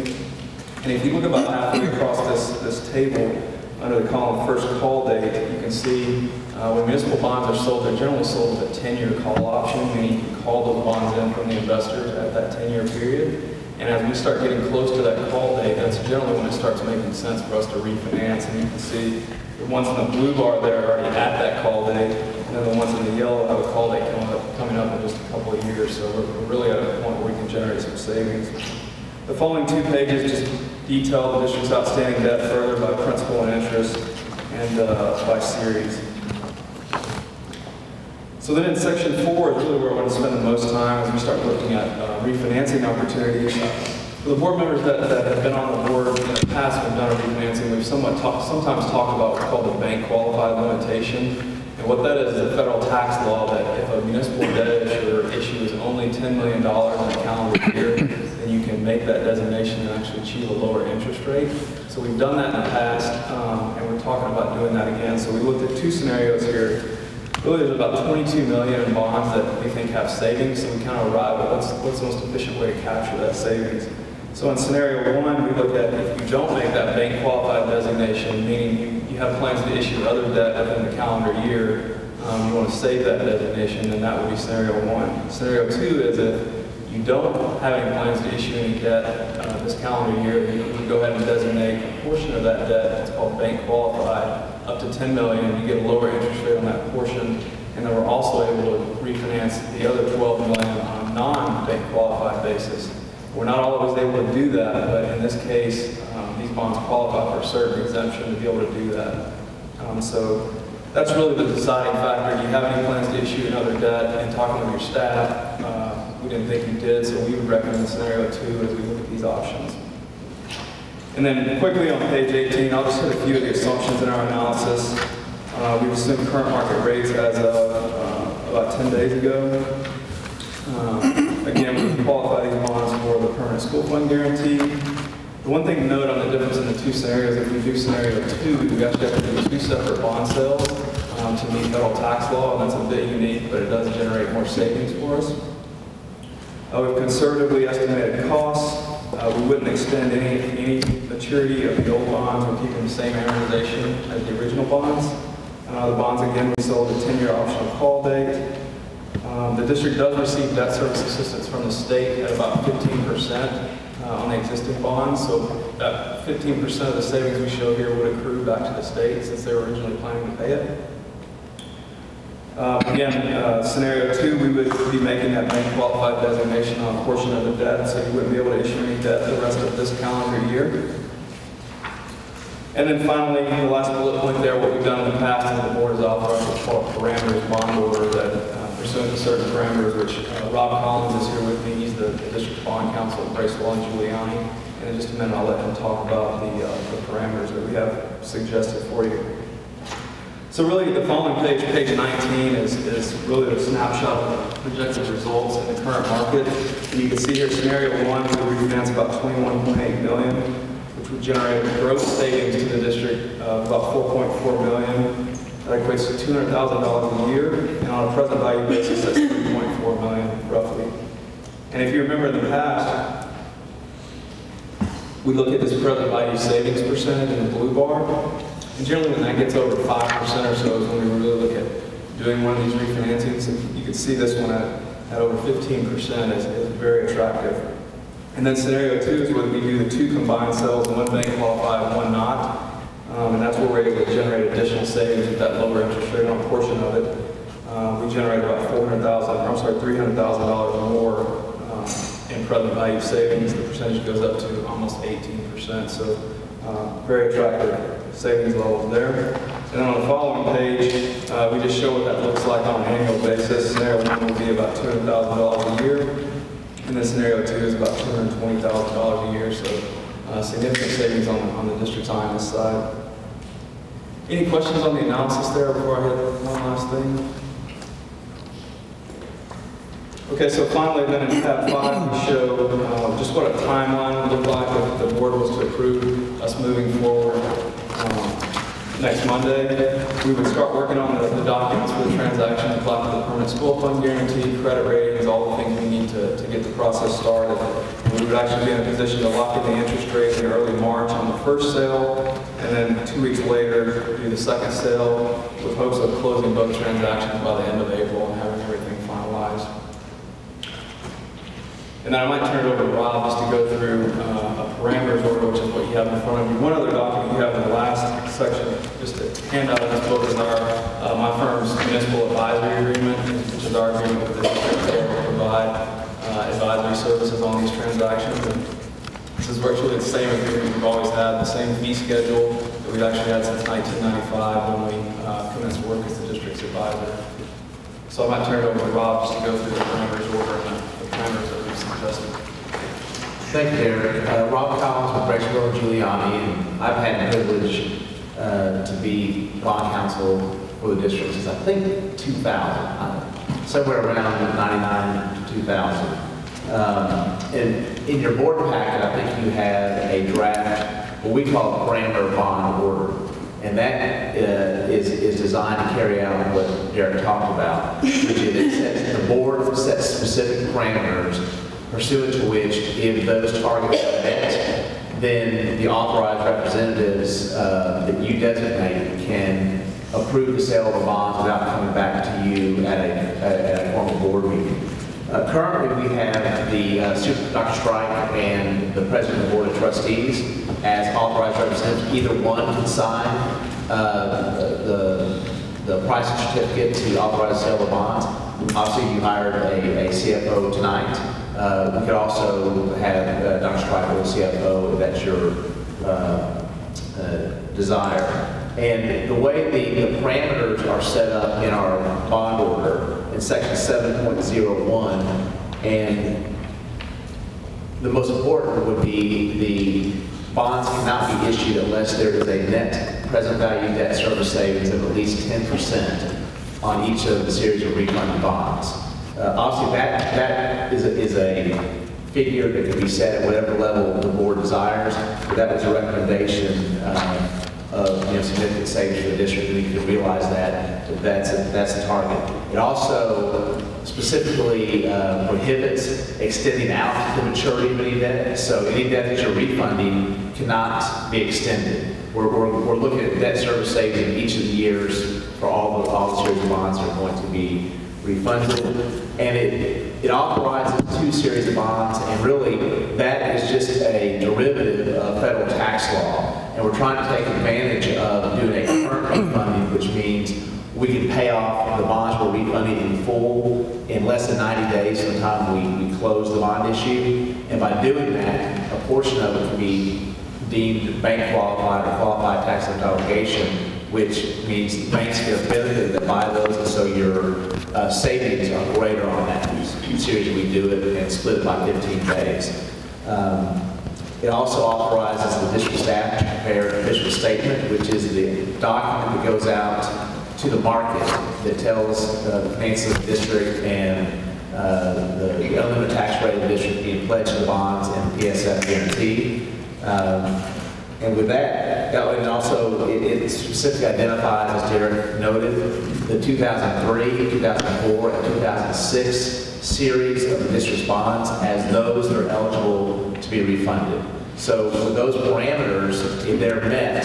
And if you look about halfway across this table, under the column first call date, you can see when municipal bonds are sold, they're generally sold with a 10-year call option, meaning you can call those bonds in from the investors at that 10-year period. And as we start getting close to that call date, that's generally when it starts making sense for us to refinance. And you can see the ones in the blue bar there are already at that call date, and then the ones in the yellow have a call date coming up in just a couple of years. So we're really at a point where we can generate some savings. The following 2 pages just detail the district's outstanding debt further by principal and interest and by series. So then in section 4 is really where I want to spend the most time as we start looking at refinancing opportunities. For the board members that have been on the board in the past and have done a refinancing, we've sometimes talked about what's called the bank qualified limitation. And what that is a federal tax law that if a municipal debt issue is only $10 million in a calendar year, then you can make that designation and actually achieve a lower interest rate. So we've done that in the past, and we're talking about doing that again. So we looked at 2 scenarios here. Really, there's about $22 million in bonds that we think have savings, so we kind of arrive at what's the most efficient way to capture that savings. So in scenario 1, we look at if you don't make that bank qualified designation, meaning you have plans to issue other debt within the calendar year, you want to save that designation, then that would be scenario 1. Scenario 2 is if you don't have any plans to issue any debt this calendar year, then you can go ahead and designate a portion of that debt that's called bank qualified up to $10 million, and you get a lower interest rate on that portion. And then we're also able to refinance the other $12 million on a non-bank qualified basis. We're not always able to do that, but in this case, these bonds qualify for a certain exemption to be able to do that. So that's really the deciding factor. Do you have any plans to issue another debt? And talking with your staff, we didn't think you did, so we would recommend scenario 2 as we look at these options. And then quickly on page 18, I'll just hit a few of the assumptions in our analysis. We've assumed current market rates as of about 10 days ago. Again, we qualify these bonds for the permanent school fund guarantee. The one thing to note on the difference in the 2 scenarios, if we do scenario 2, we actually have to do 2 separate bond sales. to meet federal tax law, and that's a bit unique, but it does generate more savings for us. We've conservatively estimated costs. We wouldn't extend any maturity of the old bonds. We're keeping the same amortization as the original bonds. The bonds, again, we sold a 10-year optional call date. The district does receive debt service assistance from the state at about 15% on the existing bonds. So that 15% of the savings we show here would accrue back to the state since they were originally planning to pay it. Again, scenario 2, we would be making that bank qualified designation on a portion of the debt, so you wouldn't be able to issue any debt the rest of this calendar year. And then finally, the last bullet point there, what we've done in the past is the board has authorized what's called a parameters bond order that pursuant to certain parameters, which Rob Collins is here with me. He's the district bond counsel at Bracewell and Giuliani. And in just a minute, I'll let him talk about the parameters that we have suggested for you. So really, the following page, page 19, is really a snapshot of the projected results in the current market. And you can see here, scenario 1, we refinance about $21.8 million, which would generate gross savings to the district of about $4.4 million. That equates to $200,000 a year, and on a present value basis, that's $3.4 million, roughly. And if you remember in the past, we look at this present value savings percentage in the blue bar. And generally when that gets over 5% or so is when we really look at doing one of these refinancings. And you can see this one at over 15% is very attractive. And then scenario 2 is where we do the 2 combined sales, one bank qualified, one not. And that's where we're able to generate additional savings with that lower interest rate on a portion of it. We generate about $300,000 more in present value savings. The percentage goes up to almost 18%. So very attractive savings levels there. And then on the following page, we just show what that looks like on an annual basis. Scenario 1 will be about $200,000 a year, and then scenario 2 is about $220,000 a year. So significant savings on the district's IMS side. Any questions on the analysis there before I hit one last thing? Okay, so finally then in tab 5 we show just what a timeline would look like if the board was to approve us moving forward next Monday. We would start working on the documents for the transaction, apply for the permanent school fund guarantee, credit ratings, all the things we need to get the process started. We would actually be in a position to lock in the interest rate in early March on the first sale, and then 2 weeks later do the second sale with hopes of closing both transactions by the end of April and having everything finalized. And then I might turn it over to Rob just to go through a parameters order, which is what you have in front of you. One other document you have in the last section, just a handout of this book, is my firm's municipal advisory agreement, which is our agreement with the district to provide advisory services on these transactions. And this is virtually the same agreement we've always had, the same fee schedule that we've actually had since 1995 when we commenced work as the district's advisor. So I might turn it over to Rob just to go through the parameters order and the parameters that we've suggested. Thank you, Derek. Rob Collins with Bracewell and Giuliani, and I've had the privilege to be bond counsel for the district since I think 2000, somewhere around 99 to 2000. And in your board packet, I think you have a draft, what we call a parameter bond order. And that is designed to carry out what Derek talked about, which is the board sets specific parameters pursuant to which, if those targets are met, then the authorized representatives that you designate can approve the sale of the bonds without coming back to you at a formal board meeting. Currently, we have Dr. Strike and the President of the Board of Trustees as authorized representatives. Either one can sign the pricing certificate to authorize the sale of bonds. Obviously, you hired a CFO tonight. We could also have Dr. Strike or the CFO if that's your desire. And the way the parameters are set up in our bond order in section 7.01, and the most important would be the bonds cannot be issued unless there is a net present value debt service savings of at least 10% on each of the series of refunded bonds. Obviously, that is a figure that can be set at whatever level the board desires. But that was a recommendation significant savings for the district, and you can realize that's a target. It also specifically prohibits extending out the maturity of any debt. So any debt that you're refunding cannot be extended. We're looking at debt service savings in each of the years for all the series of bonds that are going to be refunded. And it authorizes 2 series of bonds, and really that is just a derivative of federal tax law. And we're trying to take advantage of doing a current refunding, which means we can pay off the bonds we're refunding in full in less than 90 days from the time we close the bond issue. And by doing that, a portion of it can be deemed bank qualified or qualified tax obligation, which means the banks get a benefit that buy those, and so your savings are greater on that series. We do it and split it by 15 days. It also authorizes the district staff to prepare an official statement, which is the document that goes out to the market that tells the finances of the district and the unlimited tax rate of the district being pledged to the bonds and the PSF guarantee. And with that, and also it specifically identifies, as Derek noted, the 2003, 2004, and 2006 series of the district's bonds as those that are eligible to be refunded. So with those parameters, if they're met,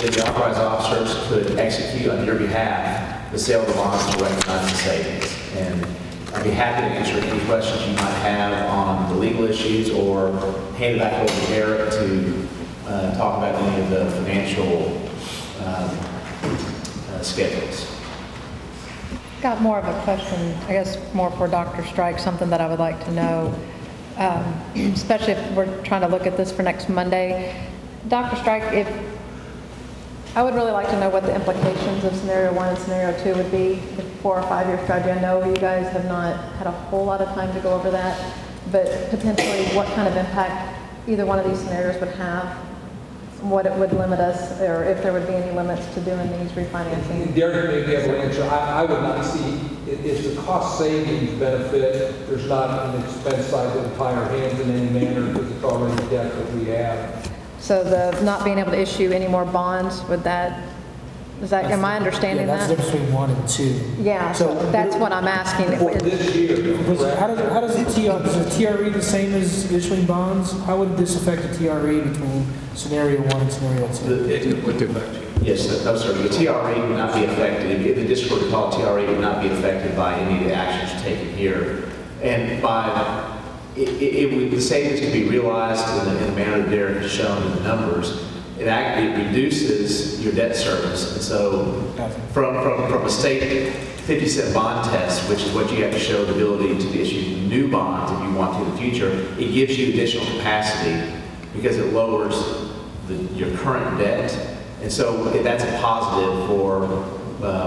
then the authorized officers could execute on your behalf the sale of the bonds to recognize the savings. And I'd be happy to answer any questions you might have on the legal issues, or hand it back over to Derek to talk about any of the financial schedules. Got more of a question, I guess more for Dr. Strike, something that I would like to know, especially if we're trying to look at this for next Monday. Dr. Strike, I would really like to know what the implications of scenario 1 and scenario 2 would be for 4 or 5 year strategy. I know you guys have not had a whole lot of time to go over that, but potentially what kind of impact either one of these scenarios would have, what it would limit us, or if there would be any limits to doing these refinancing. Derek may be able to answer. I would not see, it's a cost savings benefit. There's not an expense side that would tie our hands in any manner because it's already debt that we have. So the not being able to issue any more bonds, would that, am I understanding that's that? the difference between 1 and 2. Yeah, so that's what I'm asking. For this year, How does the TRE the same as issuing bonds? How would this affect the TRE between scenario 1 and scenario 2? Yes, no, sir. The TRE would not be affected. If the district were to call TRE, it would not be affected by any of the actions taken here. And by the savings can be realized in the manner that Derek has shown in the numbers. It actually reduces your debt service. And so from a state 50-cent bond test, which is what you have to show the ability to issue new bonds if you want to in the future, it gives you additional capacity because it lowers your current debt. And so that's a positive for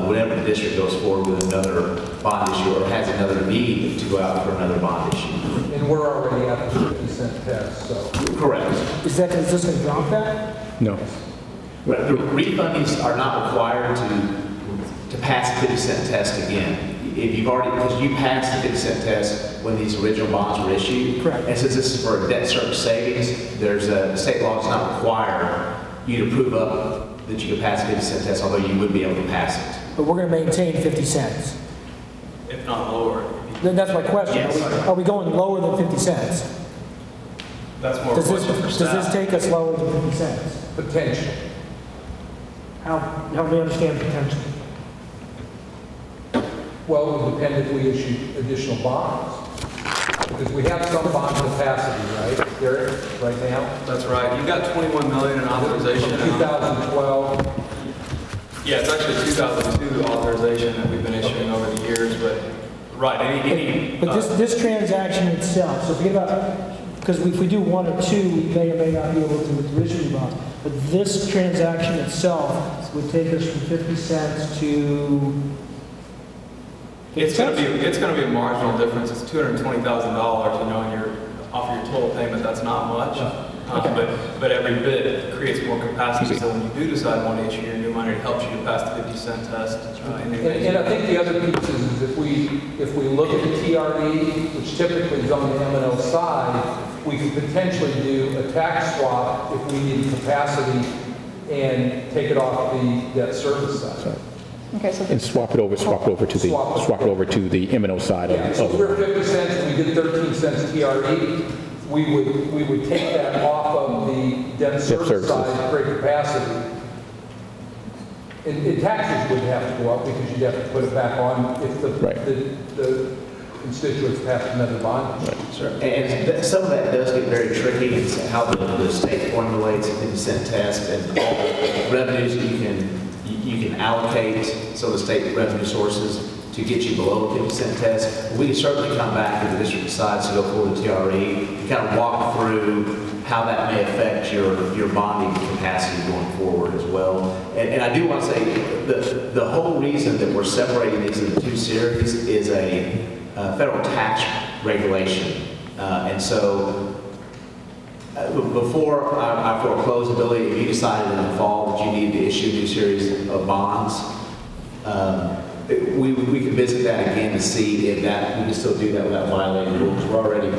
whenever the district goes forward with another bond issue or has another need to go out for another bond issue. And we're already at the 50-cent test, so. Correct. Is this going to drop that? No. The refundings are not required to pass the 50-cent test again. If you've already, because you passed the 50-cent test when these original bonds were issued. Correct. And since this is for debt service savings, there's a state law does not require you to prove up that you can pass the 50-cent test, although you would be able to pass it. But we're going to maintain 50 cents. If not lower. Then that's my question. Yes. Are we going lower than 50 cents? That's more Does question for this staff. take us lower than 50 cents? Potential. Help me understand potential. Well, it would depend if we issue additional bonds. Because we have some bond capacity, right, Derek, right now? That's right. You've got 21 million in authorization. From 2012. Yeah, it's actually 2002 authorization that we've been issuing over the years, but right, any But this transaction itself, so forget about, because if we do 1 or 2, we may or may not be able to issue bonds. But this transaction itself would take us from 50 cents to... it's going to be a marginal difference. It's $220,000, and you're off your total payment. That's not much. But every bit creates more capacity. So when you do decide to want to issue your new money, it helps you to pass the 50-cent test. And I think the other piece is if we look at the TRE, which typically is on the M&O side, we could potentially do a tax swap if we need capacity and take it off the debt service side. Okay, so And swap it over to the M&O side Yeah, so if we're 50 cents and we did 13 cents TRE, we would take that off of the debt service side, great capacity. And taxes would have to go up because you'd have to put it back on if the constituents passed another bond. Sure. And some of that does get very tricky. It's how the state formulates a 50-cent test and all the revenues that you can allocate some of the state revenue sources to get you below the 50-cent test. We can certainly come back if the district decides to go forward with TRE and kind of walk through how that may affect your bonding capacity going forward as well. And I do want to say the whole reason that we're separating these into two series is a federal tax regulation. And so before our foreclosability, if you decided in the fall that you needed to issue a new series of bonds, we could visit that again to see if that we can still do that without violating the rules. We're already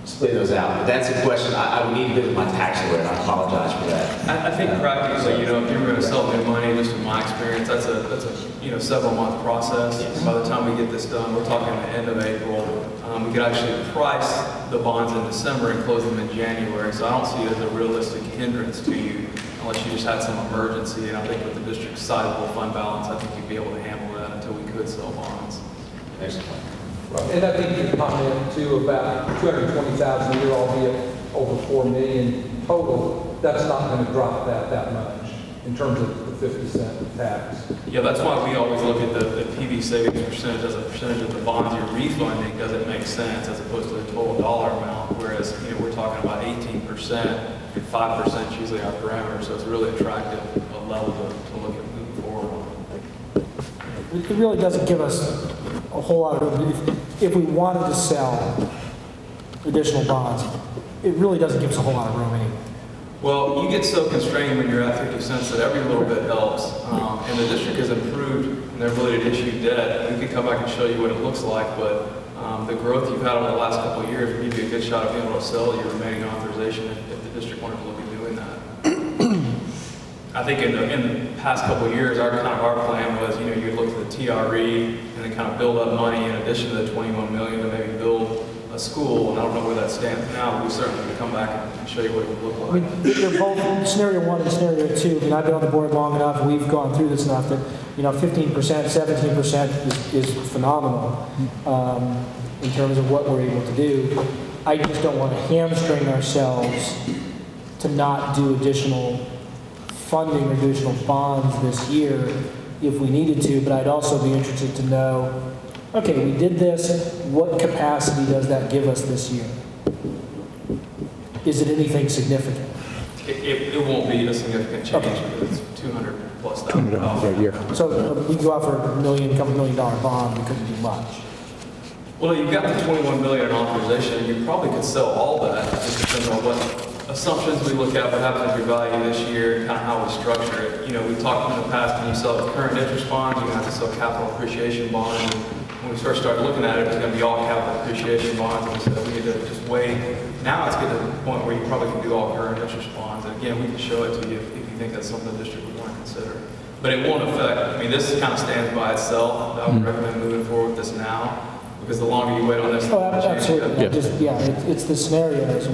split those out. But that's a question I would need to visit my tax lawyer, and I apologize for that. I think practically, if you're going to sell new money, just in my experience, that's a several month process. Yes. By the time we get this done, we're talking the end of April. We could actually price the bonds in December and close them in January. So I don't see it as a realistic hindrance to you unless you just had some emergency. And I think with the district's sizable fund balance, I think you'd be able to handle that until we could sell bonds. Excellent. Right. And I think your comment too about 220,000 a year, albeit over 4 million total, that's not going to drop that much in terms of the 50-cent tax. Yeah, that's why we always look at the PV savings percentage as a percentage of the bonds you're refunding. Does it make sense as opposed to the total dollar amount? Whereas we're talking about 18%, 5% is usually our parameter, so it's really attractive a level to look at moving forward on. It really doesn't give us a whole lot of room. If we wanted to sell additional bonds, it really doesn't give us a whole lot of room anyway. Well, you get so constrained when you're at 50 cents that every little bit helps. And the district has improved in their ability to issue debt. We could come back and show you what it looks like, but the growth you've had over the last couple of years would give you a good shot of being able to sell your remaining authorization if the district wanted to look at doing that. I think in the past couple of years, our plan was, you'd look at the TRE and then kind of build up money in addition to the 21 million to maybe build a school, and I don't know where that stands now, but we certainly can come back and show you what it would look like. I mean, they're both scenario 1 and scenario 2. I mean, I've been on the board long enough, and we've gone through this enough that, 15%, 17% is phenomenal in terms of what we're able to do. I just don't want to hamstring ourselves to not do additional funding or additional bonds this year if we needed to, but I'd also be interested to know, okay, we did this, what capacity does that give us this year? Is it anything significant? It won't be a significant change because it's $200,000+ a year. So we go out for couple $1 million bond, we couldn't do much. Well, you've got the 21 million in authorization. You probably could sell all that, just depending on what assumptions we look at, what happens with your value this year, kind of how we structure it. We've talked in the past, when you sell current interest bonds, you're going to have to sell capital appreciation bonds. And when we started looking at it, it's going to be all capital appreciation bonds. And we said we need to just weigh. Now it's getting to the point where you probably can do all current interest bonds. And again, we can show it to you if you think that's something the district would want to consider. But it won't affect, this kind of stands by itself. I would recommend moving forward with this now, because the longer you wait on this, the more absolutely. It's the scenarios.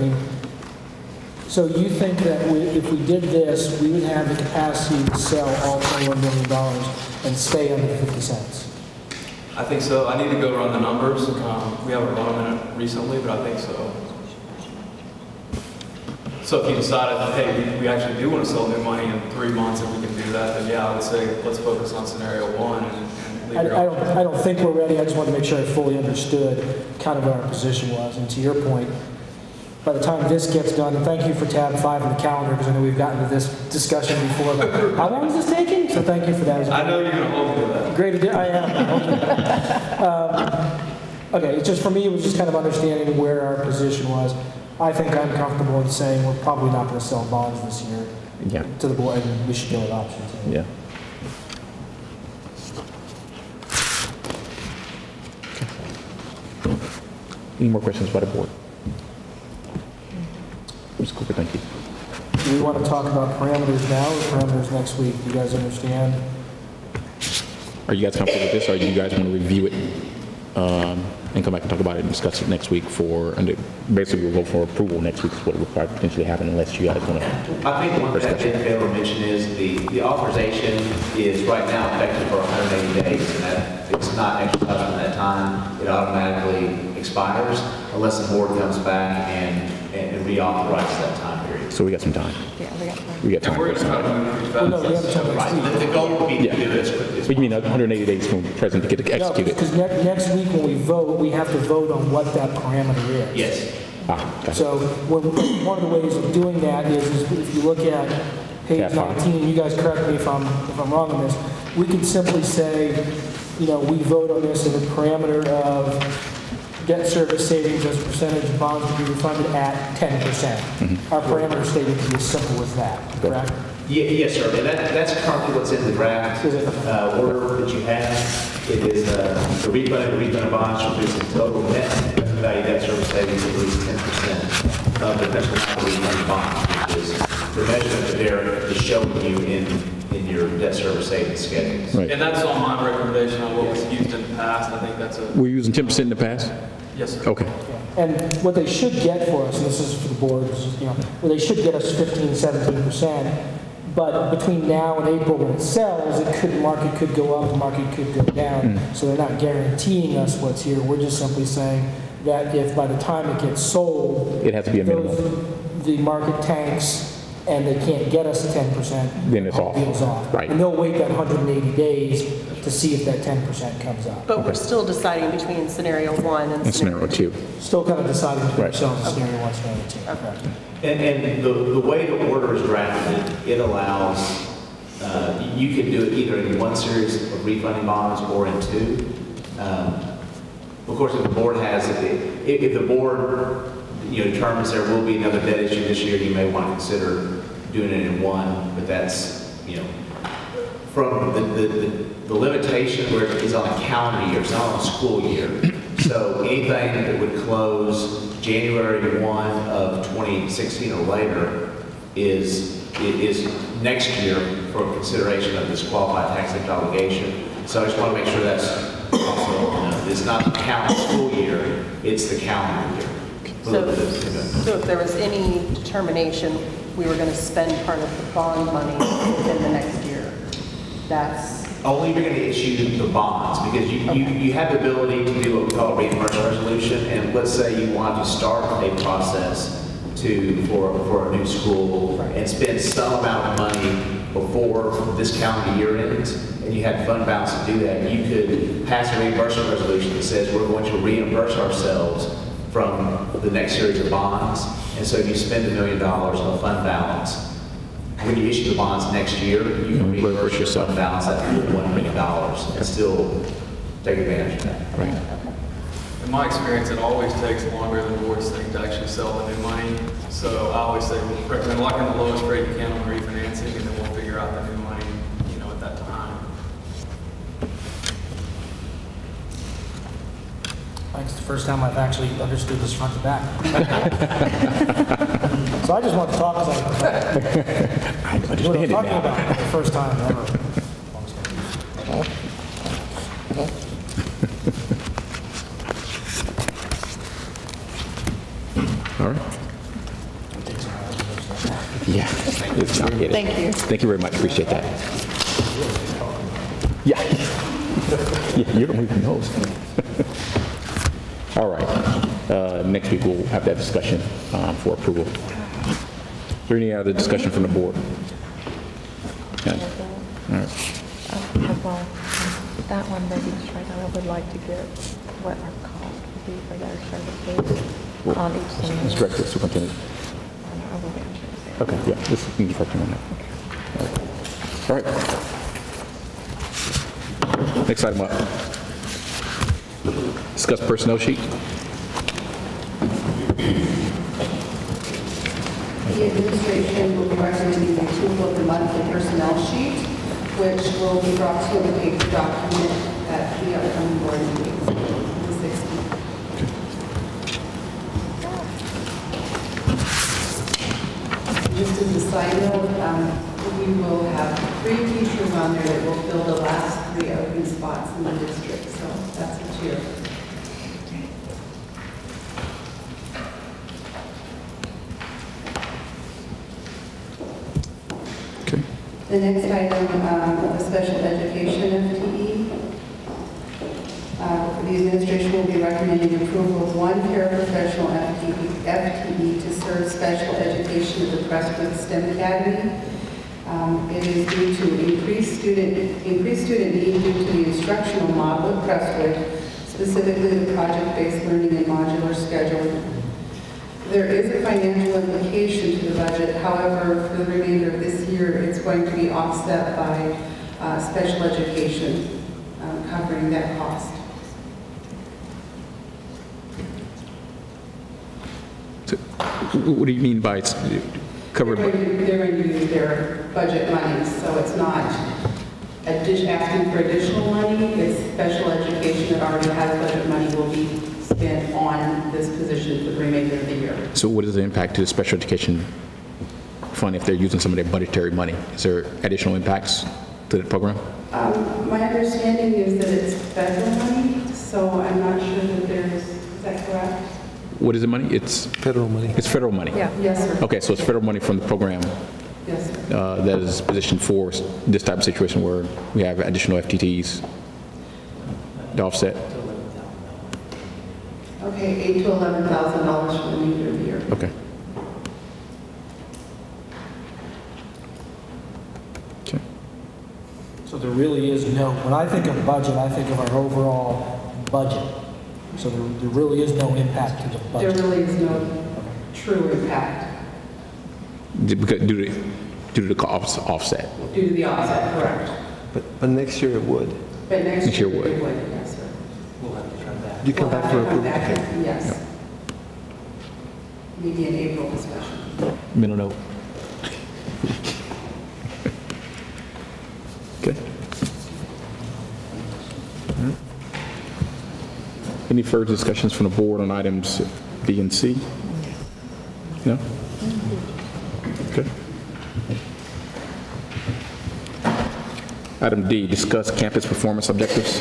So you think that if we did this, we would have the capacity to sell all $21 million and stay under 50 cents? I think so. I need to go run the numbers. We haven't run them recently, but I think so. So if you decided that, hey, we actually do want to sell new money in 3 months, if we can do that, then yeah, I would say let's focus on scenario 1 and leave it open. I don't think we're ready. I just wanted to make sure I fully understood kind of what our position was. And to your point, by the time this gets done, and thank you for tab 5 on the calendar, because I know we've gotten to this discussion before, but how long is this taking? So thank you for that. I know you're going to hold me to that. Great, I am. Okay, it's just for me, it was just kind of understanding where our position was. I think I'm comfortable in saying we're probably not going to sell bonds this year to the board, and we should go with options. Yeah. Any more questions by the board? Ms. Cooper, thank you. Do we want to talk about parameters now or parameters next week? Do you guys understand? Are you guys comfortable with this, or do you guys want to review it and come back and talk about it and discuss it next week and basically we'll go for approval next week is what will probably potentially happen unless you guys want to. I think one thing I did fail to mention is the authorization is right now effective for 180 days, and that if it's not exercised in that time, it automatically expires unless the board comes back and reauthorizes that time period. So we got some time. Yeah, we got time. We got time. We're going to try to move pretty fast. No, we have time next week. Right, the goal would be to do this quickly as But you mean 180 days from the president to get it No, executed? because next week when we vote, we have to vote on what that parameter is. Yes. Gotcha. So one of the ways of doing that is if you look at page Tab 5. 19, you guys correct me if I'm wrong on this, we can simply say, we vote on this in the parameter of debt service savings as a percentage of bonds to be refunded at 10%. Our parameter statement can be as simple as that, correct? Yes, sir. And that's currently what's in the draft order that you have. It is the refunded bonds shall produce a total net present value debt service savings of at least 10% of the principal amount of refunded bonds, which is the measurement that they're just showing you in your debt service savings schedules. Right. And that's on my recommendation on what was used in the past. I think that's a... We're using 10% in the past? Yes, sir. Okay. And what they should get for us, and this is for the board, well, they should get us 15, 17%, but between now and April when it sells, market could go up, the market could go down, so they're not guaranteeing us what's here. We're just simply saying that if by the time it gets sold, It has to be a minimum. the market tanks and they can't get us 10%, Then it's off. deal's off. Right. And they'll wait that 180 days to see if that 10% comes up. But we're still deciding between scenario 1 and And scenario 2. Still kind of deciding between Right. ourselves and scenario 1, scenario 2. Correct. And the way the order is drafted, it allows, you can do it either in one series of refunding bonds or in two. Of course, if the board if the board determines there will be another debt issue this year, you may want to consider doing it in one, but that's, from the limitation where it is on a calendar year, it's not on a school year. So anything that would close January 1 of 2016 or later is next year for consideration of this qualified tax exempt obligation. So I just want to make sure that's also, it's not the calendar school year, it's the calendar year. So if there was any determination we were going to spend part of the bond money in the next year, that's... Only if you're going to issue the bonds, because you have the ability to do what we call a reimbursement resolution, and let's say you want to start a process for a new school and spend some amount of money before this calendar year ends, and you had fund balance to do that, you could pass a reimbursement resolution that says we're going to reimburse ourselves from the next series of bonds, and so if you spend $1 million of fund balance, when you issue the bonds next year, you can reimburse your fund balance at $1 million and still take advantage of that. Right. In my experience, it always takes longer than boards think to actually sell the new money. So I always say, we'll recommend locking the lowest rate you can on refinancing, and then we'll figure out the new money, at that time. It's the first time I've actually understood this front to back. So I just want to talk as I what I'm understand it talking now. about the first time ever. All right. Yeah. It's not getting. Thank you. Thank you very much. Appreciate that. Yeah. Yeah, you don't even know. All right. Next week we'll have that discussion for approval. Is there any other discussion from the board? Yeah. All right. Well, that one maybe straight out, I would like to get what our cost would be for their services on each scenario. Ms. Director, Superintendent. I will get you. Okay, yeah, this is the first one on that. All right. Next item up. Discuss personnel sheet. The administration will be recommending the approval of the monthly personnel sheet, which will be brought to you in a paper document at the upcoming board meeting, the 16th. just as a side note, we will have 3 teachers on there that will fill the last 3 open spots in the district, so that's a cheer. Okay. The next item, the special education FTE. The administration will be recommending approval of 1 paraprofessional FTE to serve special education at the Prestwick STEM Academy. It is due to increased student need due to the instructional model at Prestwick, specifically the project-based learning and modular schedule. There is a financial implication to the budget. However, for the remainder of this year, it's going to be offset by special education covering that cost. What do you mean by it's covered? They're going to use their budget money, so it's not asking for additional money. It's special education that already has budget money will be spent on this position for the remainder of the year. So what is the impact to the special education fund if they're using some of their budgetary money? Is there additional impacts to the program? My understanding is that it's federal money, so I'm not sure that is that correct? What is the money? It's federal money. It's federal money? Yeah. Yes, sir. Okay, so it's federal money from the program Yes, sir. that is positioned for this type of situation where we have additional FTTs to offset? Okay, $8,000 to $11,000 for the remainder of the year. Okay. Okay. So there really is no, when I think of budget, I think of our overall budget. So there really is no impact to the budget. There really is no true impact Due to the cost offset? due to the offset, correct. But next year it would. But next year would. it would, yes, sir. We'll have to try that. You come We'll back have for to come approval? back, Okay. yes. Maybe in April discussion. Middle note. Okay. All right. Any further discussions from the board on items B and C? No? Okay. Item D, discuss campus performance objectives.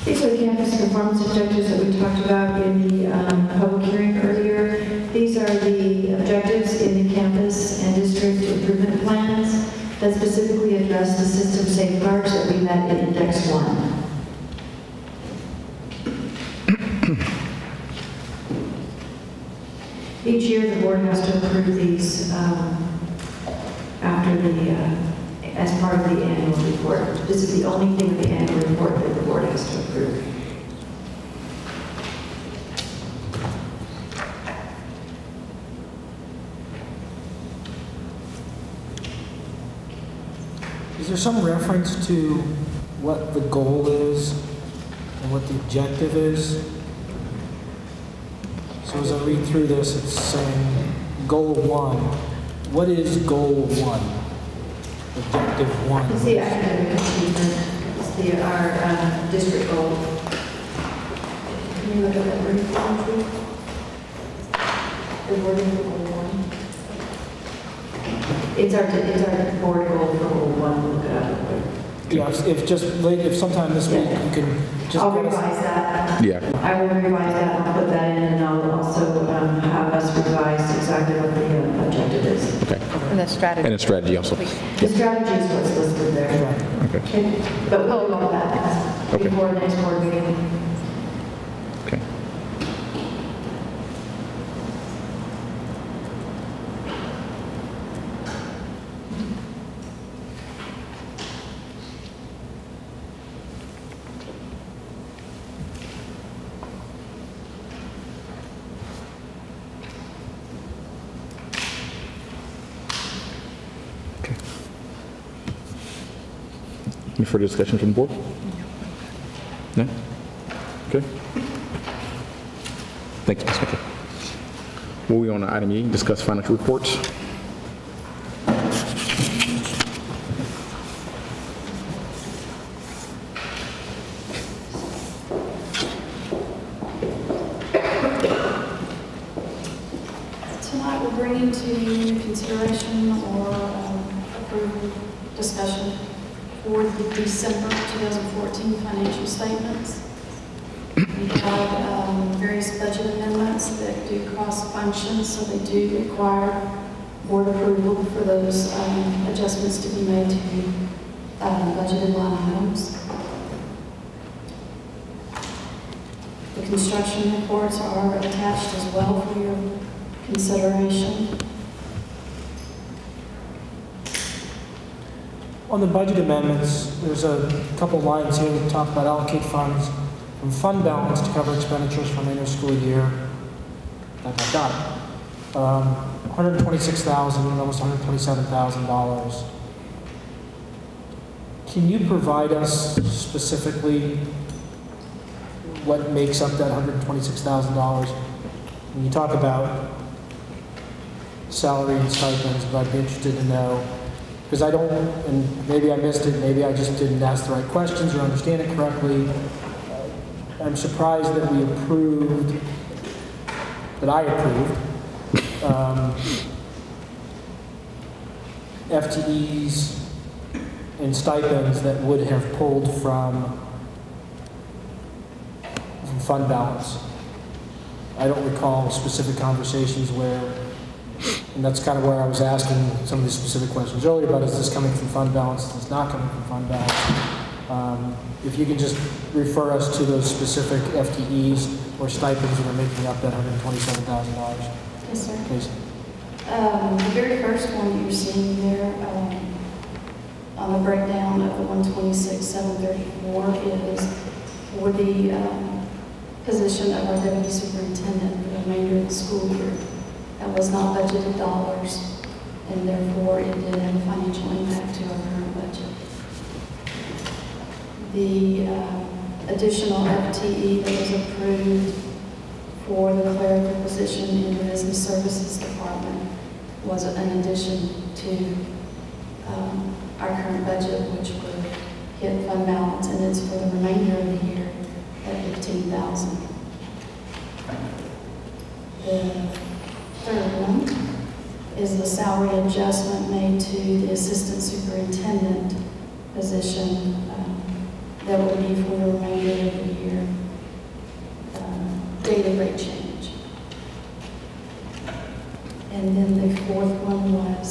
These are the campus performance objectives that we talked about in the public hearing earlier. These are the objectives in the campus and district improvement plans that specifically address the system safeguards that we met in Index 1. Each year, the board has to approve these as part of the annual report. This is the only thing in the annual report that the board has to approve. Is there some reference to what the goal is and what the objective is? So as I read through this, it's saying goal 1. What is goal 1? Objective 1. It's the academic achievement. It's our district goal. Can you look at that wording, please? The wording for goal 1. It's our board goal for goal 1. Look it up. Yeah, if sometime this week you can just. I'll revise that. Yeah. I will revise that, I'll put that in, and I'll also have us revise exactly what the objective is. Okay. And the strategy. And a strategy also. The strategy is what's listed there. Okay. But we'll do all that Okay. before the next board meeting. Okay. Any further discussion from the board? No? Okay. Thank you, Ms. Mitchell. Moving on to item E, discuss financial reports. bringing to you consideration or approval discussion for the December 2014 financial statements. We have various budget amendments that do cross functions, so they do require board approval for those adjustments to be made to budgeted line items. The construction reports are attached as well for your consideration. On the budget amendments, there's a couple lines here that talk about allocate funds from fund balance to cover expenditures for remainder of school year. $126,000, almost $127,000. Can you provide us specifically what makes up that $126,000? When you talk about salary and stipends, but I'd be interested to know, because I don't, and maybe I missed it, maybe I just didn't ask the right questions or understand it correctly. I'm surprised that we approved, that I approved, FTEs and stipends that would have pulled from fund balance. I don't recall specific conversations where, and that's kind of where I was asking some of these specific questions earlier about, is this coming from fund balance, is this not coming from fund balance? If you can just refer us to those specific FTEs or stipends that are making up that $127,000. Yes, sir. Please. The very first one that you're seeing there on the breakdown of the 126,734 is for the position of our deputy superintendent for the remainder of the school year. That was not budgeted dollars, and therefore it did have a financial impact to our current budget. The additional FTE that was approved for the clerical position in the business services department was an addition to our current budget, which would hit fund balance, and it's for the remainder of the year at $15,000. The third one is the salary adjustment made to the assistant superintendent position that will be for the remainder of the year, daily rate change. And then the fourth one was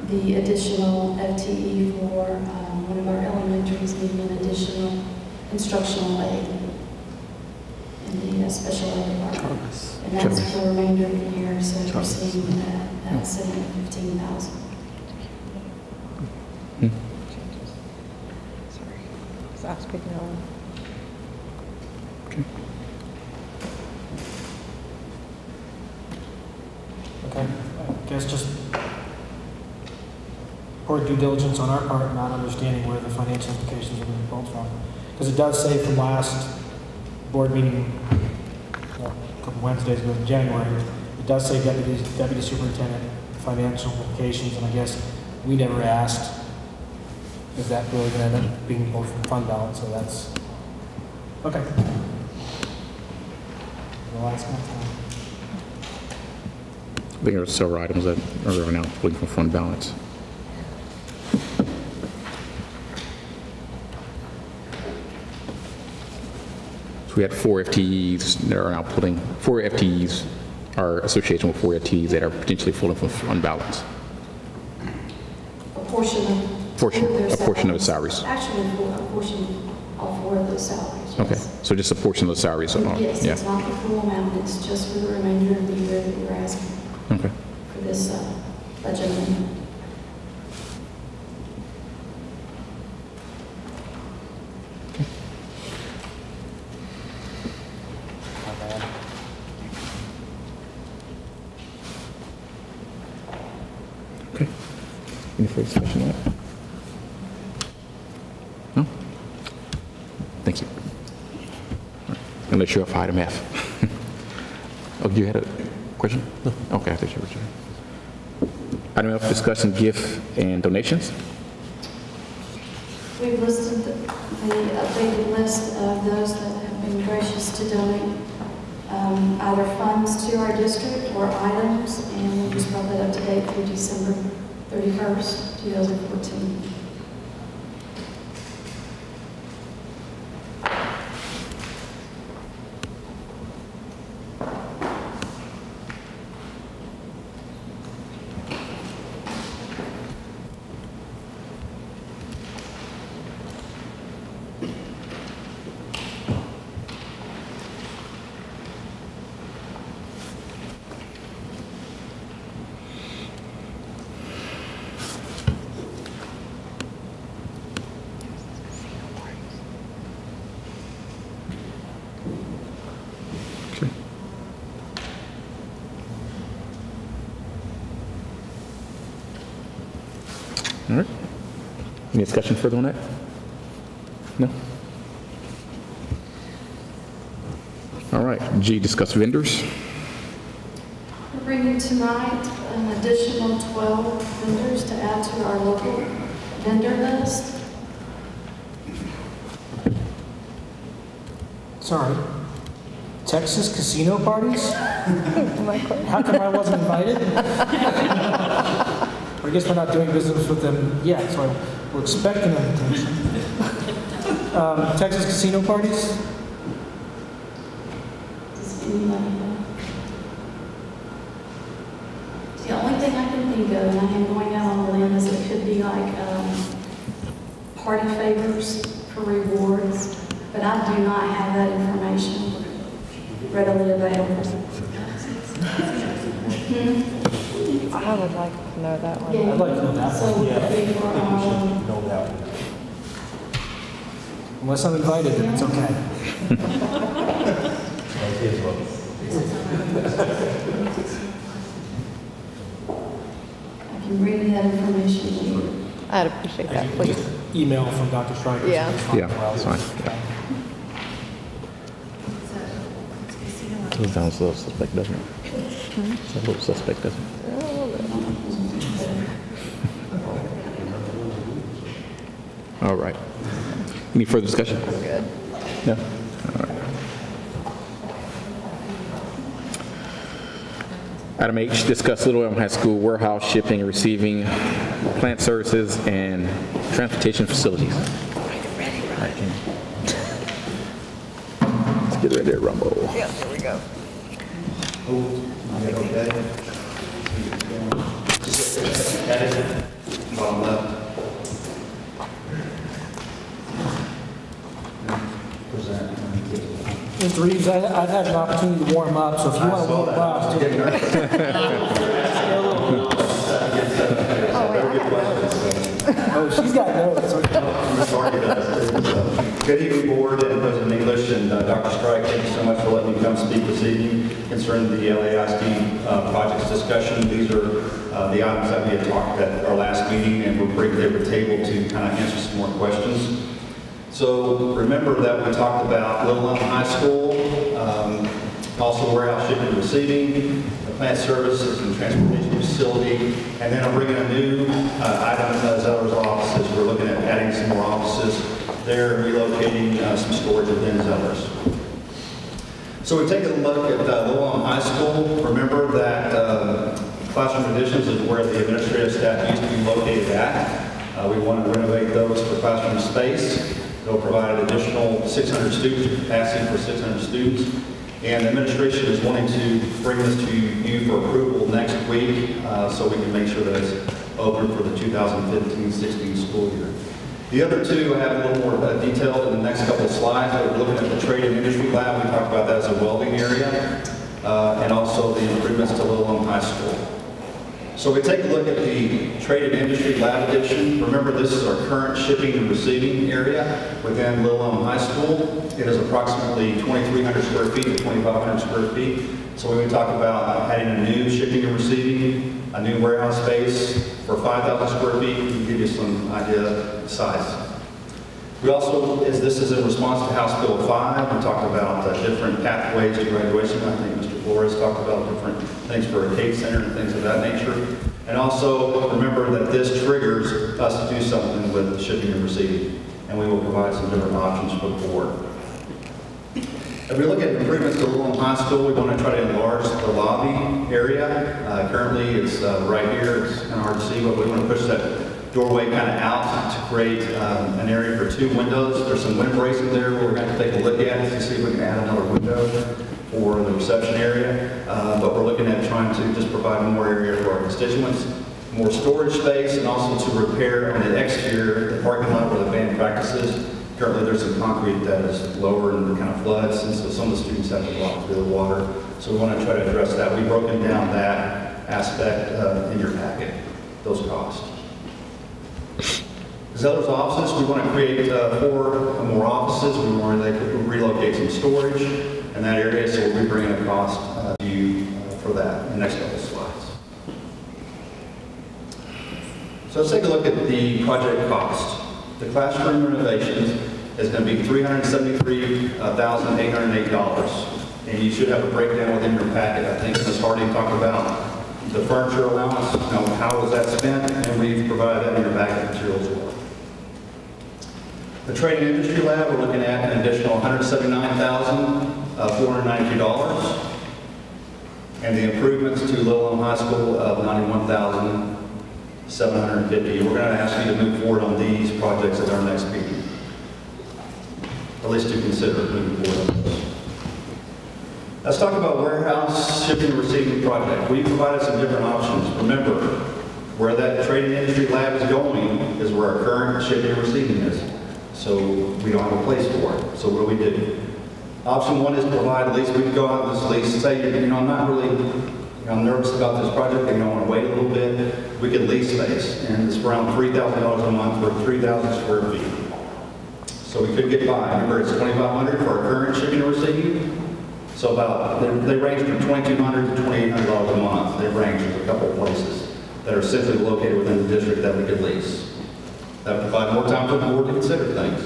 the additional FTE for one of our elementaries needing an additional instructional aid in the special ed department. And that's for the remainder of the year, so we're seeing that sitting at $15,000. Speaking on. Okay, I guess just poor due diligence on our part, not understanding where the financial implications are going to be pulled from. Because it does say from last board meeting, well, a couple Wednesdays ago in January, it does say deputy superintendent financial implications, and I guess we never asked, is that really going to end up being pulled from fund balance? So that's, okay. We'll ask next time. I think there are several items that are now pulling from fund balance. So we had 4 FTEs that are now pulling, 4 FTEs are associated with 4 FTEs that are potentially pulling from fund balance. A portion of the salaries. Actually, a portion of all 4 of those salaries. Yes. Okay, so just a portion of the salaries. Yes, it's not the full amount. It's just for the remainder of the year that we're asking. Okay. For this budget amendment. Okay. Any further discussion on that? No? Thank you. Unless you're off item F. Oh, you had a question? No. Okay, I thought you were sure. Item F, discussion gift and donations. We've listed the updated list of those that have been gracious to donate either funds to our district or items, and we just brought that up to date through December 31st, 2014. All right. Any discussion further on that? No? All right. G, discuss vendors. We're bringing tonight an additional 12 vendors to add to our local vendor list. Sorry. Texas casino parties? How come I wasn't invited? I guess we're not doing business with them yet, so we're expecting an invitation. Texas casino parties? Does anybody know? The only thing I can think of, and I am going out on a limb, is it could be like party favors for rewards, but I do not have that information readily available. I would like to know that one. I'd like to know that So one. would it be for know that one. Unless I'm invited, then it's okay. I can bring you that information to you. I'd appreciate that, please. Email from Dr. Stryker. Yeah. Yeah, that's fine. It sounds a little suspect, doesn't it? It's a little suspect, doesn't it? All right. Any further discussion? Good. No? All right. Item H, discuss Little Elm High School warehouse shipping and receiving, plant services, and transportation facilities. Let's get ready to rumble. Yeah, there we go. Bottom left. Mr. Reeves, I've had an opportunity to warm up, so if you want to warm up, oh, she's got notes. Good evening, Board and President English and Dr. Strike. Thank you so much for letting me come speak this evening concerning the LAISD projects discussion. These are the items that we had talked at our last meeting, and we're bringing to the table to kind of answer some more questions. So remember that we talked about Little Elm High School, also warehouse shipping and receiving, the plant services and transportation facility, and then I'm bringing a new item in the Zeller's offices. We're looking at adding some more offices there, relocating some storage within Zeller's. So we take a look at Little Elm High School. Remember that classroom additions is where the administrative staff used to be located at. We want to renovate those for classroom space. They'll provide an additional 600 students, capacity for 600 students. And the administration is wanting to bring this to you for approval next week so we can make sure that it's open for the 2015-16 school year. The other two I have a little more detailed in the next couple of slides. We're looking at the trade and industry lab. We talked about that as a welding area and also the improvements to Little Elm High School. So we take a look at the trade and industry lab addition. Remember, this is our current shipping and receiving area within Little Elm High School. It is approximately 2,300 square feet to 2,500 square feet. So when we talk about adding a new shipping and receiving, a new warehouse space for 5,000 square feet, we can give you some idea of the size. We also, as this is in response to House Bill 5, we talked about different pathways to graduation. I think Mr. Flores talked about different things for a CAPE Center and things of that nature. And also remember that this triggers us to do something with the shipping and receiving, and we will provide some different options for the board. If we look at improvements to Little High School, we want to try to enlarge the lobby area. Currently, it's right here. It's kind of hard to see, but we want to push that doorway kind of out to create an area for 2 windows. There's some wind bracing there we're going to take a look at to see if we can add another window for the reception area. But we're looking at trying to just provide more area for our constituents, more storage space, and also to repair on the exterior, the parking lot where the band practices. Currently, there's some concrete that is lower and kind of floods, and so some of the students have to walk through the water. So we want to try to address that. We've broken down that aspect in your packet, those costs. Zeller's offices, we want to create 4 more offices. We want to relocate some storage in that area, so we'll be bringing a cost to you for that in the next couple of slides. So let's take a look at the project cost. The classroom renovations is going to be $373,808. And you should have a breakdown within your packet. I think Ms. Harding talked about the furniture allowance, how was that spent, and we've provided that in your packet material as well. The trade and industry lab, we're looking at an additional $179,492. And the improvements to Little High School of $91,750. We're going to ask you to move forward on these projects at our next meeting. At least to consider moving forward on those. Let's talk about warehouse shipping and receiving project. We provided some different options. Remember, where that trade and industry lab is going is where our current shipping and receiving is. So we don't have a place for it. So what do? Option 1 is provide a lease. We can go out on this lease and say, I'm not really, I'm nervous about this project, and I want to wait a little bit. We could lease space, and it's around $3,000 a month for 3,000 square feet. So we could get by. Remember, it's $2,500 for our current shipping and receiving. So they range from $2,200 to $2,800 a month. They range from a couple of places that are centrally located within the district that we could lease. That would provide more time for the board to consider things.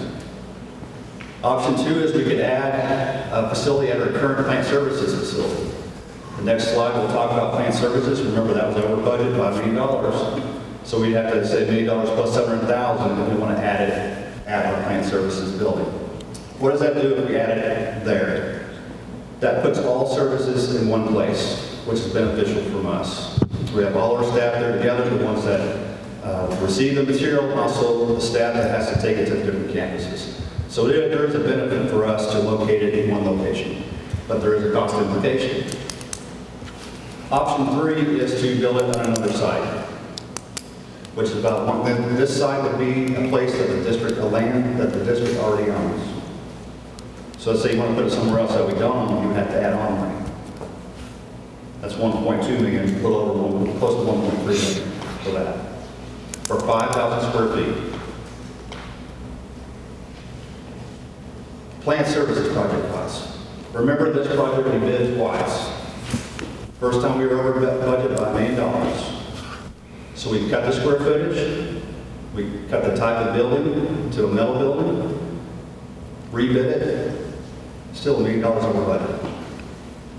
Option 2 is we could add a facility at our current plant services facility. The next slide we'll talk about plant services. Remember, that was over budget by $1 million. So we'd have to say $1 million plus $700,000 if we want to add it at our plant services building. What does that do if we add it there? That puts all services in one place, which is beneficial from us. We have all our staff there together, the ones that receive the material, and also the staff that has to take it to the different campuses. So there is a benefit for us to locate it in one location, but there is a cost implication. Option 3 is to build it on another site, which is about this site would be a place that the district, a land that the district already owns. So let's say you want to put it somewhere else that we don't own, you would have to add on money. That's 1.2 million, a little over close to 1.3 million for that. For 5,000 square feet. Plant services project costs. Remember, this project we bid twice. First time we were over budget by $1 million. So we cut the square footage, we cut the type of building to a metal building, rebid it, still $1 million over budget.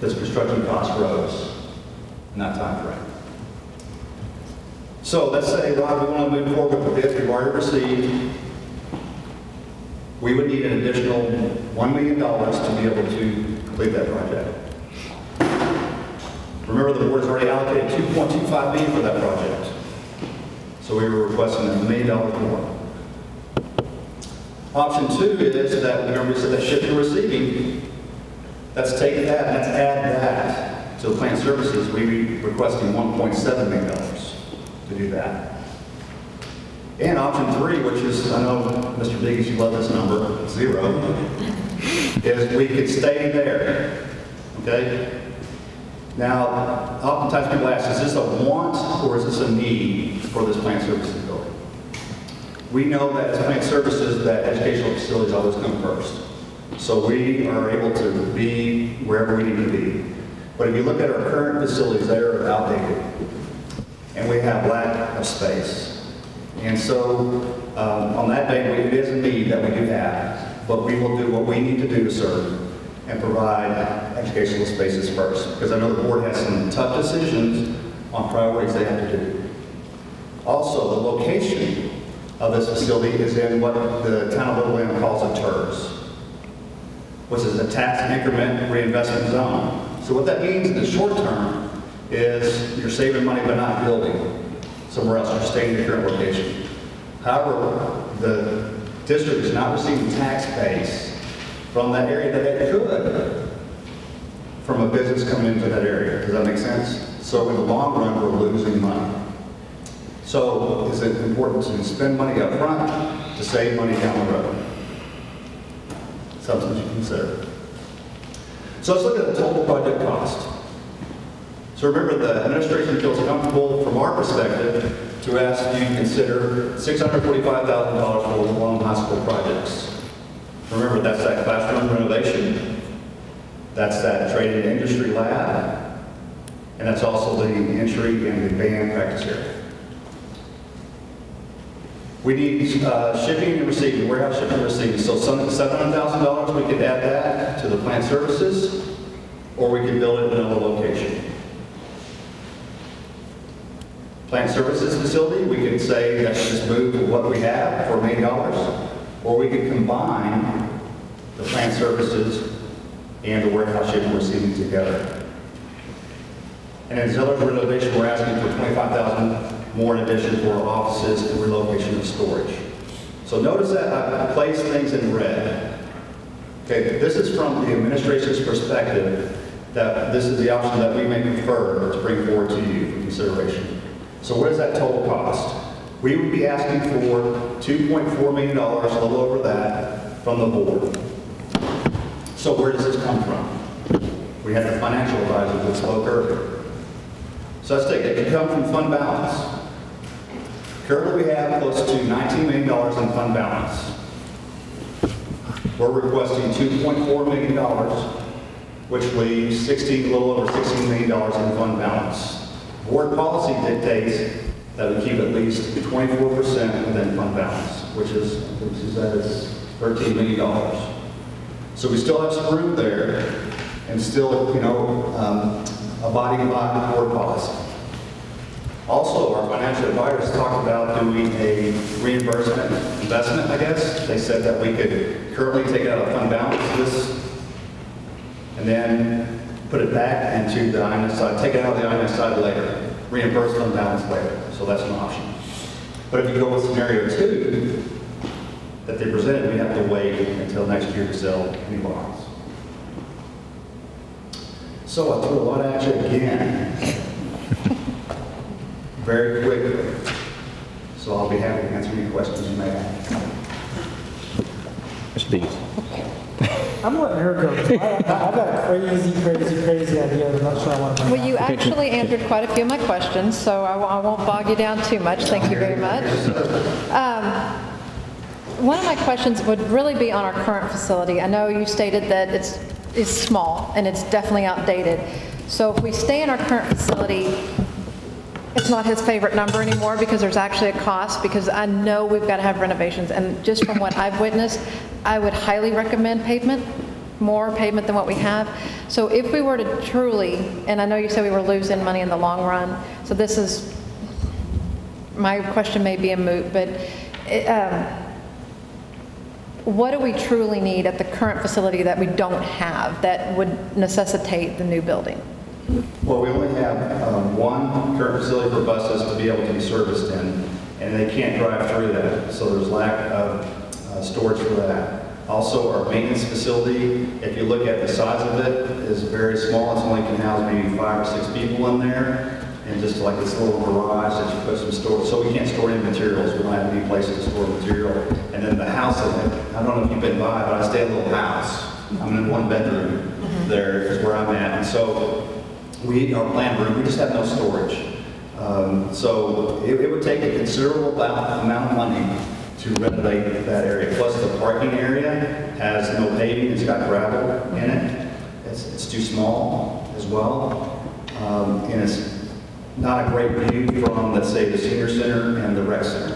Because construction costs rose in that time frame. So let's say, Rob, we want to move forward with the bids we've already received. We would need an additional $1 million to be able to complete that project. Remember, the board has already allocated $2.25 million for that project. So we were requesting $1 million more. Option 2 is that, remember we said that shipping and receiving, let's take that, let's add that to the plant services. We'd be requesting $1.7 million to do that. And option 3, which is, I know, Mr. Biggins, you love this number, 0, is we could stay there, okay? Now, oftentimes people ask, is this a want or is this a need for this plant services building? We know that as plant services, that educational facilities always come first. So we are able to be wherever we need to be. But if you look at our current facilities, they are outdated. And we have lack of space. And so on that day, it is a need that we do have. But we will do what we need to do to serve and provide educational spaces first. Because I know the board has some tough decisions on priorities they have to do. Also, the location of this facility is in what the town of Little Land calls a TERS. which is a tax increment reinvestment zone. So what that means in the short term is you're saving money by not building somewhere else, you're staying in your current location. However, the district is not receiving tax base from that area that it could from a business coming into that area. Does that make sense? So in the long run, we're losing money. So is it important to spend money up front to save money down the road? Something you consider. So let's look at the total project cost. So remember, the administration feels comfortable from our perspective to ask you to consider $645,000 for the Long high school projects. Remember, that's that classroom renovation, that's that trade and industry lab, and that's also the entry and the band practice area. We need shipping and receiving, warehouse shipping and receiving. So $700,000, we could add that to the plant services, or we could build it in another location. Plant services facility, we could say let's just move what we have for $1 million, or we could combine the plant services and the warehouse shipping and receiving together. And in Zeller's renovation, we're asking for $25,000 more in addition to our offices and relocation of storage. So notice that I placed things in red. Okay, this is from the administration's perspective, that this is the option that we may prefer to bring forward to you for consideration. So what is that total cost? We would be asking for $2.4 million, a little over that, from the board. So where does this come from? We have the financial advisor that spoke earlier. So let's take it. It can come from fund balance. Currently we have close to $19 million in fund balance. We're requesting $2.4 million, which leaves a little over $16 million in fund balance. Board policy dictates that we keep at least 24% within fund balance, which is $13 million. So we still have some room there, and still, abiding by board policy. Also, our financial advisors talked about doing a reimbursement investment, I guess. They said that we could currently take it out of fund balance and then put it back into the IMS side, take it out of the IMS side later, reimburse fund balance later. So that's an option. But if you go with scenario 2 that they presented, we have to wait until next year to sell any bonds. So I threw a lot at you again, very quickly. So I'll be happy to answer any questions you may have. Mr. Dees. I'm letting her go. I've got a crazy idea. I'm not sure I want to. Well, you actually answered quite a few of my questions, so I won't bog you down too much. Thank you very much. One of my questions would really be on our current facility. I know you stated that it's small and it's definitely outdated. So if we stay in our current facility, it's not his favorite number anymore because there's actually a cost, because I know we've got to have renovations. And just from what I've witnessed, I would highly recommend pavement, more pavement than what we have. So if we were to truly, and I know you said we were losing money in the long run, so this is, my question may be a moot, but what do we truly need at the current facility that we don't have that would necessitate the new building? Well, we only have one current facility for buses to be able to be serviced in, and they can't drive through that, so there's lack of storage for that. Also, our maintenance facility, if you look at the size of it, is very small. It's only can house maybe 5 or 6 people in there, and just like this little garage that you put some storage. So we can't store any materials. We don't have any places to store material. And then the house, I don't know if you've been by, but I stay in a little house. I'm in 1 bedroom. There is where I'm at. And so our planned room, we just have no storage. So it would take a considerable amount of money to renovate that area. Plus the parking area has no paving, it's got gravel in it. It's too small as well. And it's not a great view from, let's say, the senior center and the rec center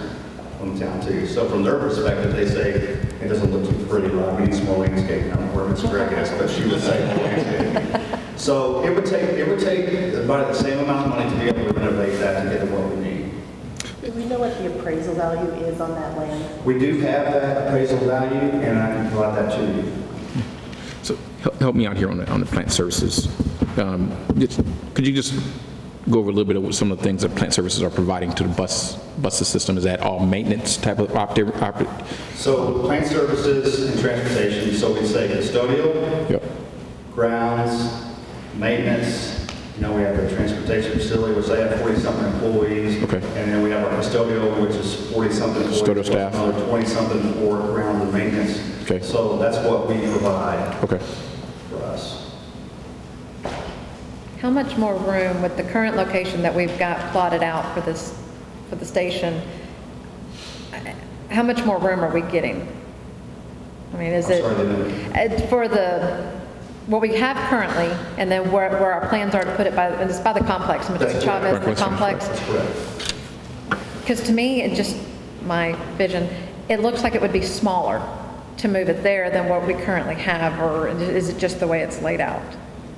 from town too. So from their perspective, they say it doesn't look too pretty, right? We need some more landscaping. I don't know where Ms. Gregg is, but she would say more landscaping. So it would take about the same amount of money to be able to renovate that to get to what we need. Do we know what the appraisal value is on that land? We do have that appraisal value, and I can provide that to you. So help me out here on the plant services. Could you just go over a little bit of some of the things that plant services are providing to the bus system? Is that all maintenance type of So plant services and transportation, so we say custodial, Yep. grounds, maintenance. You know, we have a transportation facility, which they have 40-something employees. Okay. And then we have our custodial, which is 40-something employees. Custodial staff. Another 20-something for grounds and maintenance. Okay. So that's what we provide Okay. for us. How much more room with the current location that we've got plotted out for the station? How much more room are we getting? I mean, is I'm sorry, it for what we have currently, and then where our plans are to put it it's by the complex, Mr. Chavez, the complex? That's correct. Because to me, it just, my vision, it looks like it would be smaller to move it there than what we currently have, or is it just the way it's laid out?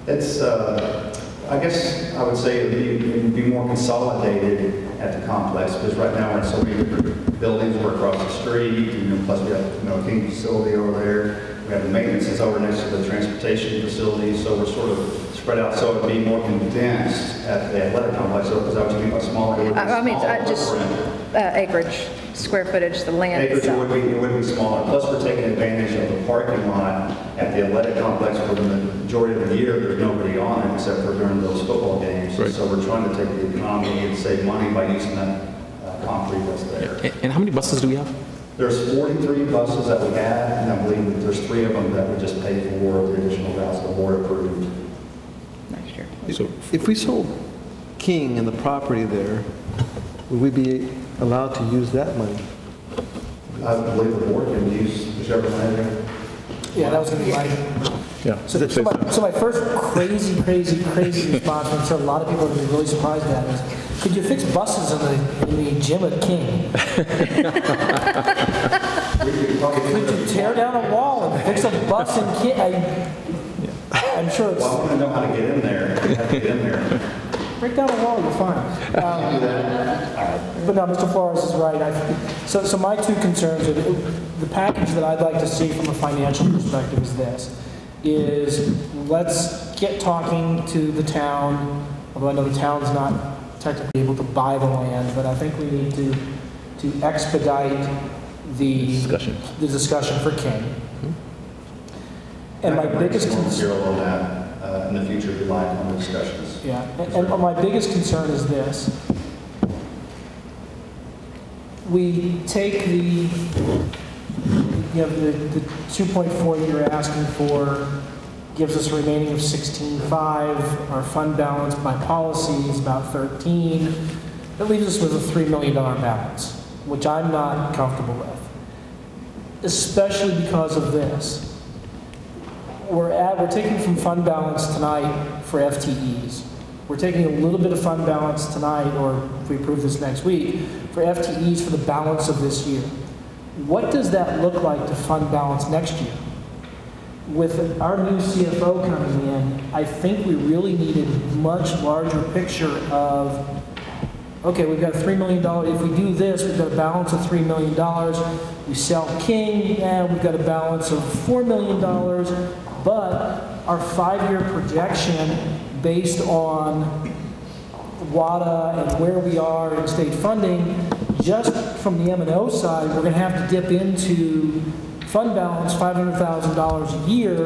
It's, I guess I would say it would be more consolidated at the complex, because right now we're in so many different buildings. We're across the street, plus we have, a King facility over there. We have the maintenance that's over next to the transportation facility, so we're sort of spread out, so it'd be more condensed at the athletic complex. So is that what you mean by smaller? I mean, just acreage, square footage, the land Acreage, itself. it would be smaller. Plus, we're taking advantage of the parking lot at the athletic complex for the majority of the year. There's nobody on it except for during those football games. Right. So we're trying to take the economy and save money by using that concrete that's there. And how many buses do we have? There's 43 buses that we have, and I believe that there's 3 of them that we just paid for the additional routes the board approved. Next year. So if we sold King and the property there, would we be allowed to use that money? I believe the board can use whichever money. Yeah, that was going to be my... Yeah. So my first crazy response, I'm sure a lot of people are going to be really surprised at, is, could you fix buses in the gym at King? Could you tear down a wall and fix a bus in King? I'm sure it's... Well, I want to know how to get in there. You have to get in there. Break down a wall, you're fine. But no, Mr. Flores is right. So my two concerns are the package that I'd like to see from a financial perspective is this, is let's get talking to the town, although I know the town's not technically able to buy the land, but I think we need to expedite the discussion for King. And my biggest concern on that in the future, if you like, on the discussions. Yeah, and my biggest concern is this. We take the 2.4 that you're asking for, gives us a remaining of 16.5. Our fund balance by policy is about 13. That leaves us with a $3 million balance, which I'm not comfortable with, especially because of this. We're taking from fund balance tonight for FTEs. We're taking a little bit of fund balance tonight, or if we approve this next week, for FTEs for the balance of this year. What does that look like to fund balance next year? With our new CFO coming in, I think we really need a much larger picture of, okay, we've got $3 million. If we do this, we've got a balance of $3 million. We sell King, and we've got a balance of $4 million. But our 5-year projection based on WADA and where we are in state funding, just from the M&O side, we're going to have to dip into fund balance $500,000 a year.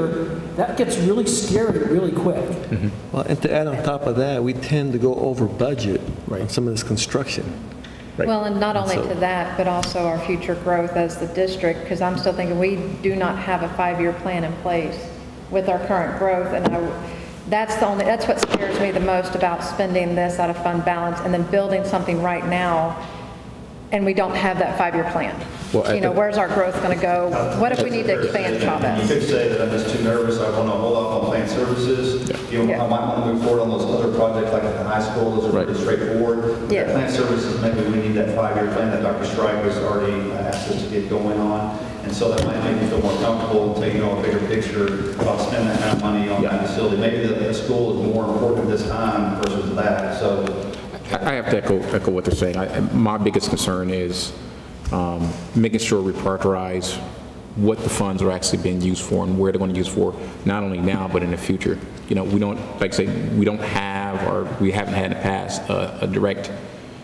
That gets really scary really quick. Mm-hmm. Well, and to add on top of that, we tend to go over budget on some of this construction. Right. Well, and not only to that, but also our future growth as the district, because I'm still thinking we do not have a 5-year plan in place with our current growth, and that's what scares me the most about spending this out of fund balance and then building something right now, and we don't have that 5-year plan. Well, where's our growth going to go? What if we need to expand Chavez? You could say that I'm just too nervous. I want to hold off on plant services. I might want to move forward on those other projects like at the high school. Those are pretty straightforward. Yeah. Plant services, maybe we need that 5-year plan that Dr. Strike has already asked us to get going on. And so that might make me feel more comfortable until you know a bigger picture about spending that kind of money on that facility. Maybe the school is more important this time versus that. So I have to echo what they're saying. My biggest concern is making sure we prioritize what the funds are actually being used for and where they're going to use for, not only now, but in the future. You know, we don't, like I say, we don't have, or we haven't had in the past, a direct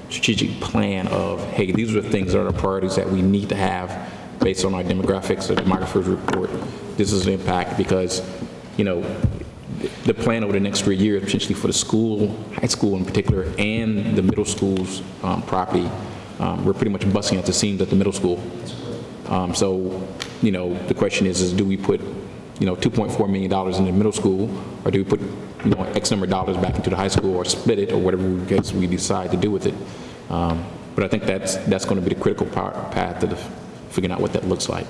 strategic plan of, hey, these are the things that are the priorities that we need to have based on our demographics or demographers report. This is an impact because, you know, the plan over the next 3 years, potentially for the school, high school in particular, and the middle school's property, we're pretty much busting at the seams at the middle school. So, you know, the question is do we put, you know, $2.4 million in the middle school, or do we put, you know, X number of dollars back into the high school, or split it, or whatever we decide to do with it. But I think that's going to be the critical path to figuring out what that looks like.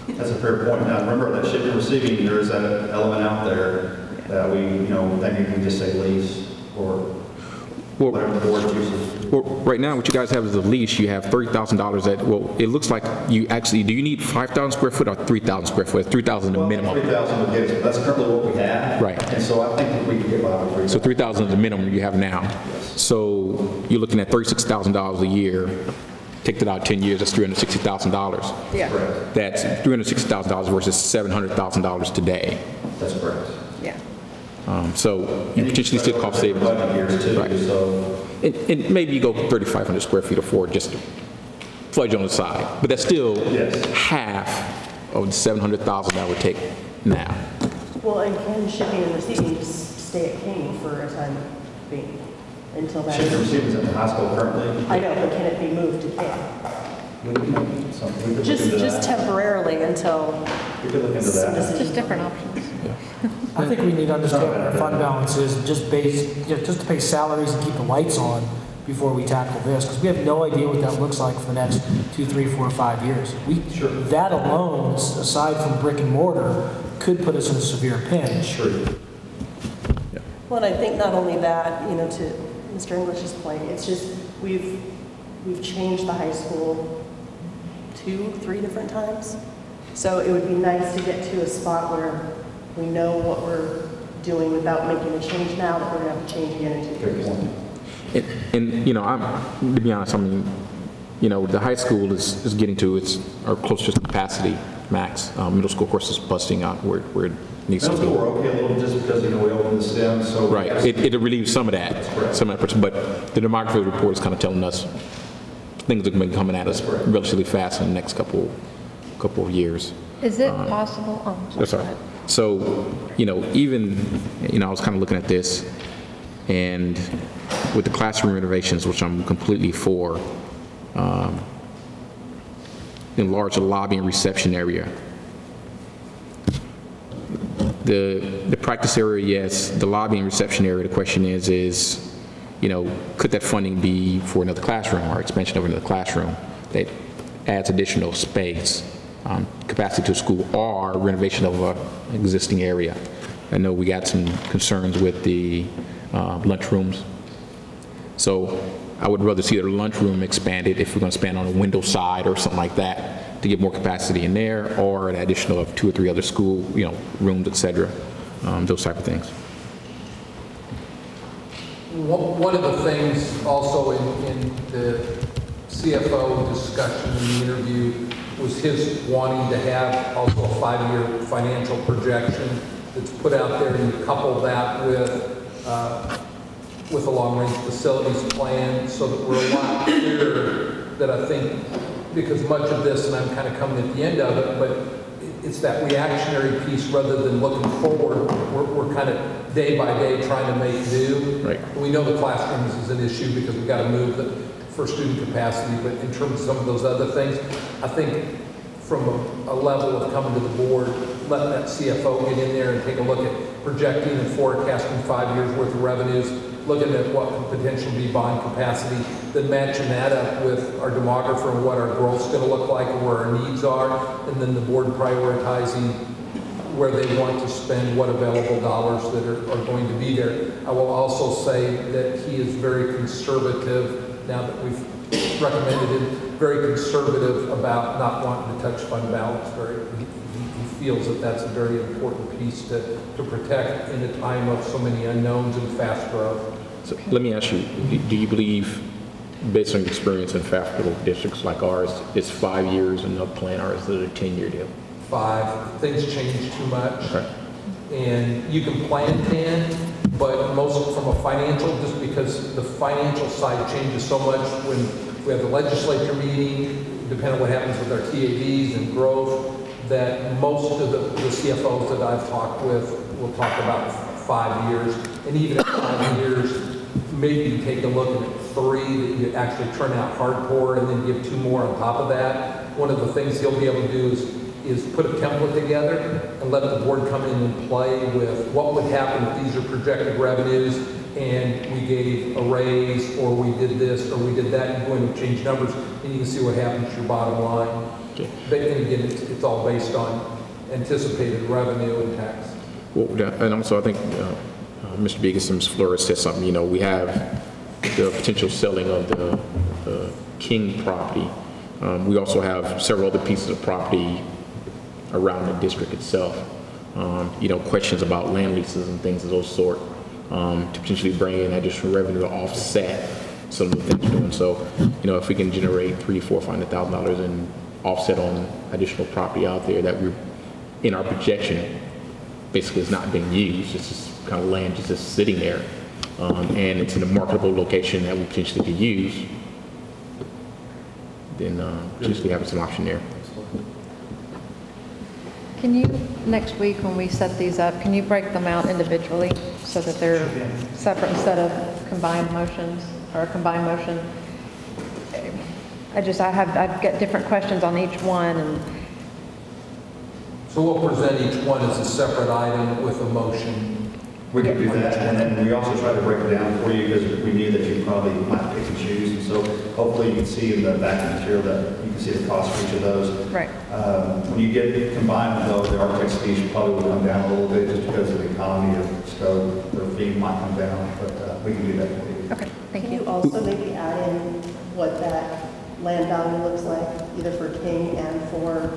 That's a fair point. Now, remember that shipping and receiving, there is an element out there that we, you know, maybe we just say lease or whatever the board chooses. Well, right now, what you guys have is a lease. You have $30,000 that, well, it looks like you actually, do you need 5,000 square foot or 3,000 square foot? 3,000 is the minimum. 3,000 would get us, that's currently what we have. Right. And so I think that we can get by with 3,000. So 3,000 is the minimum you have now. Yes. So you're looking at $36,000 a year. Take that out 10 years, that's $360,000. Yeah. Correct. That's $360,000 versus $700,000 today. That's correct. Yeah. So you potentially still cost savings. Years too, right. So. And maybe you go 3,500 square feet or four, just to fudge on the side. But that's still half of the $700,000 that would take now. Well, and can shipping and receiving stay at King for a time being until that? Shipping and receiving is at the high school currently. I know, but can it be moved to King? Just temporarily until. We could look into that. Just different options. I think we need to understand what our fund balance is, just to pay salaries and keep the lights on before we tackle this, because we have no idea what that looks like for the next 2, 3, 4, 5 years. That alone, aside from brick and mortar, could put us in a severe pinch. Sure. Yeah. Well, and I think not only that, you know, to Mr. English's point, it's just we've changed the high school 2, 3 different times. So it would be nice to get to a spot where we know what we're doing without making a change now that we're going to have to change again in 2 years. And you know, to be honest, I mean, you know, the high school is getting to or close to its capacity max. Middle school, of course, is busting out where it needs to be. Middle school, we're okay a little just because, you know, we opened the STEM, so. Right, it relieves some of that, some of that, but the demography report is kind of telling us things are going to be coming at us relatively fast in the next couple of years. Is it possible? That's all right. So, you know, even, you know, I was kind of looking at this, and with the classroom renovations, which I'm completely for, enlarge the lobby and reception area. The practice area, yes. The lobby and reception area, the question is, you know, could that funding be for another classroom or expansion of another classroom that adds additional space? Capacity to a school or renovation of an existing area. I know we got some concerns with the lunchrooms. So I would rather see the lunchroom expanded if we're going to expand on a window side or something like that to get more capacity in there, or an additional of 2 or 3 other school, you know, rooms, etc. Those type of things. One of the things also in the CFO discussion in the interview was his wanting to have also a 5-year financial projection that's put out there, and you couple that with a long-range facilities plan so that we're a lot clearer that I think, because much of this, and I'm kind of coming at the end of it, but it's that reactionary piece rather than looking forward. We're kind of day by day trying to make do. Right. We know the classrooms is an issue because we've got to move for student capacity, but in terms of some of those other things, I think from a level of coming to the board, letting that CFO get in there and take a look at projecting and forecasting 5 years worth of revenues, looking at what could potentially be bond capacity, then matching that up with our demographer and what our growth's going to look like and where our needs are, and then the board prioritizing where they want to spend what available dollars that are going to be there. I will also say that he is very conservative, now that we've recommended him, very conservative about not wanting to touch fund balance. He feels that that's a very important piece to protect in a time of so many unknowns and fast growth. So let me ask you, do you believe based on your experience in fast-growing districts like ours, it's 5 years, and they'll plan ours is a 10-year deal. 5, things change too much. Okay. And you can plan 10, but most from a financial, just because the financial side changes so much when we have the legislature meeting, depending on what happens with our TAVs and growth, that most of the CFOs that I've talked with will talk about 5 years. And even at 5 years, maybe take a look at 3 that you actually turn out hardcore and then give 2 more on top of that. One of the things he'll be able to do is put a template together and let the board come in and play with what would happen if these are projected revenues and we gave a raise, or we did this, or we did that. You go in and change numbers, and you can see what happens to your bottom line. Okay. But then again, it's all based on anticipated revenue and tax. Well, and also I think Mr. Begas and Ms. Flores said something. You know, we have the potential selling of the King property. We also have several other pieces of property around the district itself. You know, questions about land leases and things of those sort, to potentially bring in additional revenue to offset some of the things we're doing. So, you know, if we can generate $300,000 to $400,000 in offset on additional property out there that we're in our projection, basically is not being used. It's just kind of land just sitting there, and it's in a marketable location that we potentially could use. Then potentially having some option there. Can you, next week when we set these up, can you break them out individually so that they're separate instead of combined motions, or a combined motion? I've got different questions on each one, and So we'll present each one as a separate item with a motion. We can do that, and then we also try to break it down for you because we knew that you probably might pick and choose, and so hopefully you can see in the back of the material that you can see the cost for each of those. right. When you get combined, though, the architect's fees probably will come down a little bit just because of the economy of scope. Their fee might come down, but we can do that for you. Okay, thank Can you. you also maybe add in what that land value looks like, either for King and for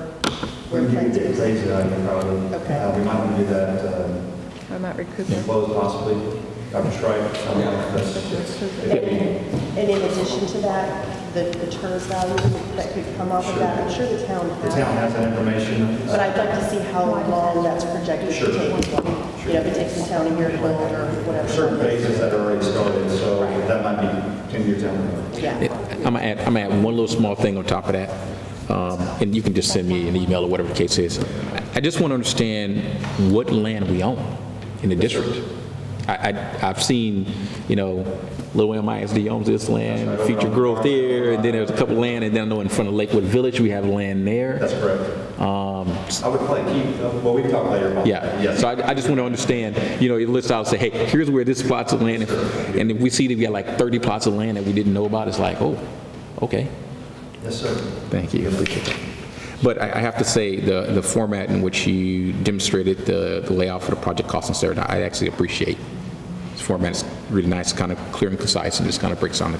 where We can plans get crazy out of here probably. Okay. We might want to do that I might recoup it. close possibly. Dr. Strike, something like that. And in addition to that, the TERS value that could come off of that, I'm sure the town The has. town has that information. But I'd like to see how long that's projected Sure. to take. You know, if it takes the town a year to build or whatever. Certain phases that are already started, so that might be 10 years down the road. Yeah. I'm gonna add one little small thing on top of that, and you can just send me an email or whatever the case is. I just want to understand what land we own in the district. I've seen, you know, Little MISD owns this land, Future Growth there, and then there's a couple land, and then I know in front of Lakewood Village we have land there. That's correct. I would probably keep, well, we can talk later about Yeah, that. Yes. so I just want to understand, you know, you list out, say, hey, here's where this plots of land, and if we see that we got like 30 plots of land that we didn't know about, it's like, oh, okay. Yes, sir. Thank you, appreciate that. But I have to say, the format in which you demonstrated the layout for the project cost and standard, I actually appreciate. This format is really nice, kind of clear and concise, and just kind of breaks down the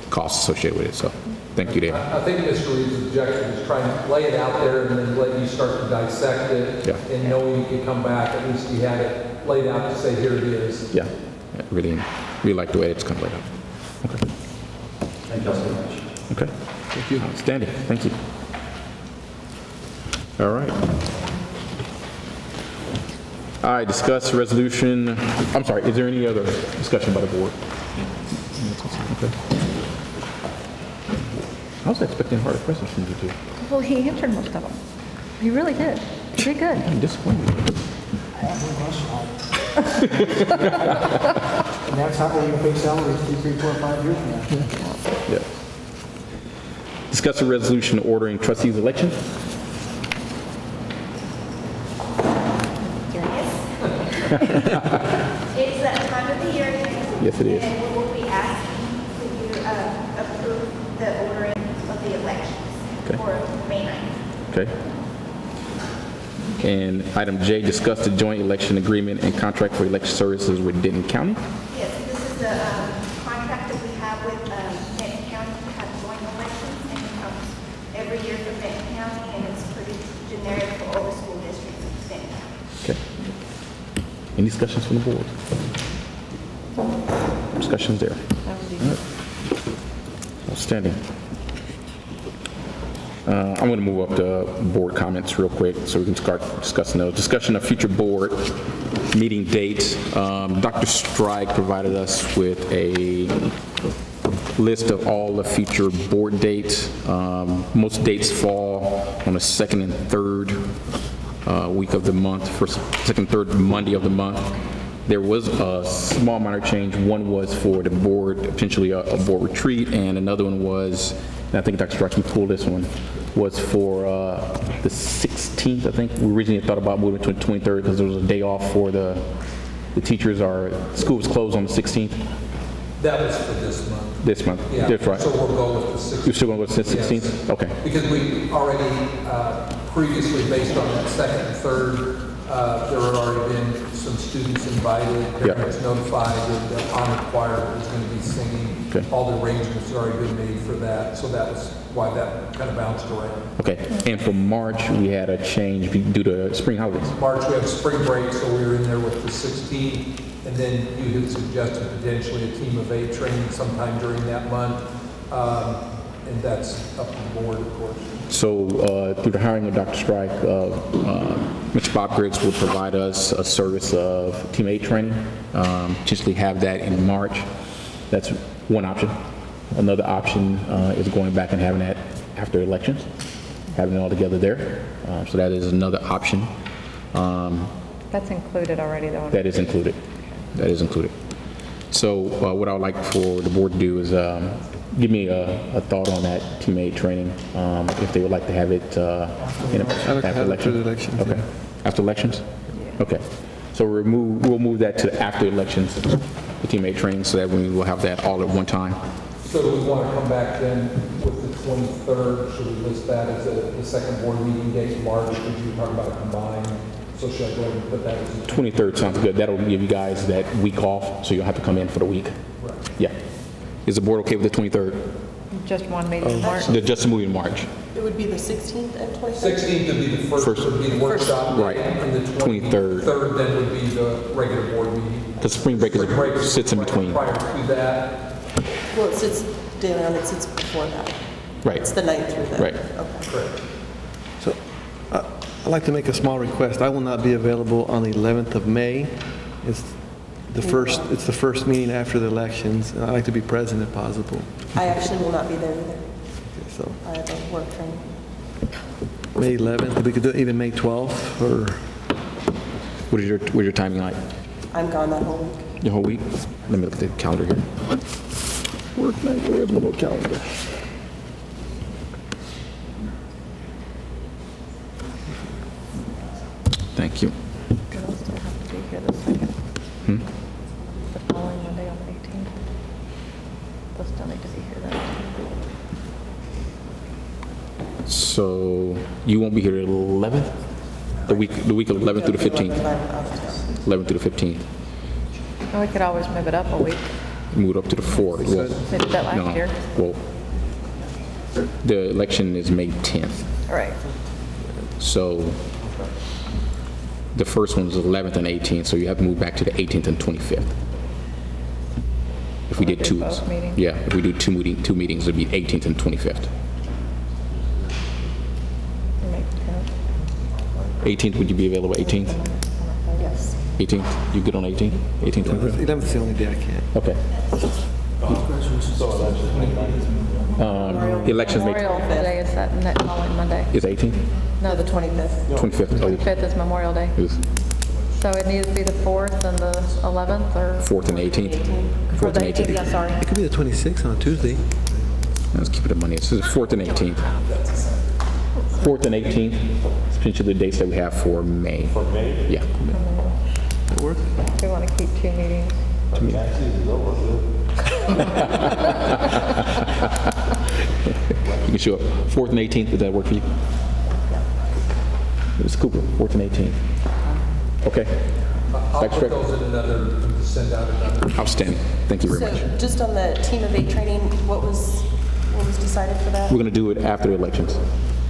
costs associated with it, so thank you, David. I think Mr. Reed's objective is trying to lay it out there and then let you start to dissect it. Yeah. And knowing you can come back, at least you had it laid out to say, here it is. Yeah, I really like the way it's kind of laid out. Okay. Thank you all so much. Okay. Thank you. Outstanding. Thank you. All right. All right, discuss resolution. I'm sorry, is there any other discussion by the board? Okay. I was expecting harder questions from you two. Well, he answered most of them. He really did. He did good. I'm disappointed. And that's how we're going to pay salaries 2, 3, 4, 5 years from now. Yeah. Discuss a resolution ordering trustees election. It's that time of the year. Yes, it is. And we will be asking for you to approve the ordering of the elections for May 9th. Okay. And item J, discuss the joint election agreement and contract for election services with Denton County. Yes, this is the contract that we have with Benton County to have joint elections, and it comes every year for Benton County, and it's pretty generic for all the school districts in Benton County. Okay. Any discussions from the board? Discussions there. All right. Outstanding. I'm going to move up to board comments real quick so we can start discussing those. Discussion of future board meeting dates. Dr. Strike provided us with a list of all the future board dates. Most dates fall on the second and third week of the month, second, third Monday of the month. There was a small minor change. One was for the board, potentially a board retreat, and another one was, and I think Dr. Strike pulled this one, was for the 16th, I think. We originally thought about moving to the 23rd because there was a day off for the teachers. Our school was closed on the 16th. That was for this month. This month, Yeah. that's right. So we'll go with the 16th. You're still going to go with the 16th? Yes. Okay. Because we already, previously, based on that second and third, there had already been some students invited, parents notified that the honor choir was going to be singing. Okay. All the arrangements had already been made for that, so that was why that kind of bounced around. Okay. And for March, we had a change due to spring holidays. March, we have spring break, so we were in there with the 16th, and then you had suggested potentially a team of 8 training sometime during that month, and that's up to the board, of course. So through the hiring of Dr. Strike, Mr. Bob Griggs will provide us a service of Team 8 training, potentially have that in March. That's one option. Another option is going back and having that after elections, having it all together there. So that is another option. That's included already, though. That is included. That is included. So what I would like for the board to do is give me a thought on that Team 8 training, if they would like to have it after elections. Okay. After elections? Okay. So we'll move that to after elections, the Team 8 training, so that we will have that all at one time. So do we want to come back then with the 23rd? Should we list that as the second board meeting date in March? Because you were talking about a combined, so should I go ahead and put that as 23rd sounds good. That'll give you guys that week off, so you don't have to come in for the week. Right. Yeah. Is the board okay with the 23rd? Just one meeting in March? Just a movie in March. It would be the 16th and 23rd? 16th would be the first would be the workshop. Right. And the 23rd then would be the regular board meeting. Because spring break sits in between. Prior to that. Well, it sits daily on, it sits before that. Right. It's the 9th through the... Right. Okay. Correct. So I'd like to make a small request. I will not be available on the 11th of May. It's the first meeting after the elections, and I'd like to be present if possible. I actually will not be there either. Okay, so I have a work training. May 11th, we could do either May 12th or... What is your timing like? I'm gone that whole week. Your whole week? Let me look at the calendar here. Work night, where's my little calendar? Thank you. I'll still have to be here the second. The following Monday on the 18th. They'll still need to be here then. So you won't be here the 11th? The week of 11th through the 15th? 11th through the 15th. And we could always move it up a week. Move it up to the 4th. Well, They did that last year. Well, the election is May 10th. Right. So the first one is 11th and 18th, so you have to move back to the 18th and 25th. If we did two, both meetings? yeah, if we do two meetings, it'd be 18th and 25th. 18th, would you be available 18th? Yes. 18th, you good on 18th? 18th, 25th? 11th is the only day I can't. Okay. Elections Memorial Day is that next following Monday? is 18th? No, the 25th. 25th. 25th is Memorial Day. So it needs to be the 4th and the 11th, or? 4th and 18th. Or 4th the and 18th, 18th. yeah, sorry. It could be the 26th on a Tuesday. Let's keep it at Monday. This is 4th and 18th. 4th and 18th, potentially the dates that we have for May. For May? Yeah. That work? We want to keep 2 meetings. You can show up 4th and 18th. Does that work for you? Ms. Cooper, 4th and 18th. Okay. I'll put those in another, send out another. Outstanding. Thank you very much. So just on the Team of 8 training, what was decided for that? We're going to do it after the elections.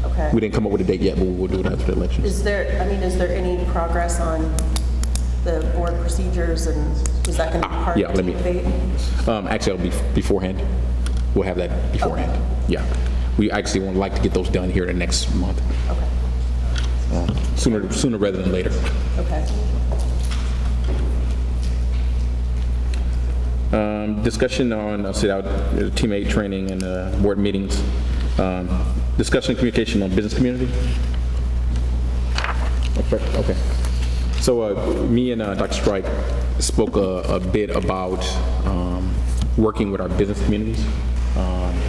Okay. We didn't come up with a date yet, but we will do it after the elections. Is there any progress on the board procedures, and is that going to be part Yeah, of the let me. Team of 8? Actually, it'll be beforehand. we'll have that beforehand. Yeah. We actually would like to get those done here the next month. Okay. Sooner rather than later. Okay. Discussion on teammate training and board meetings. Discussion and communication on business community. Okay. So me and Dr. Strike spoke a bit about working with our business communities.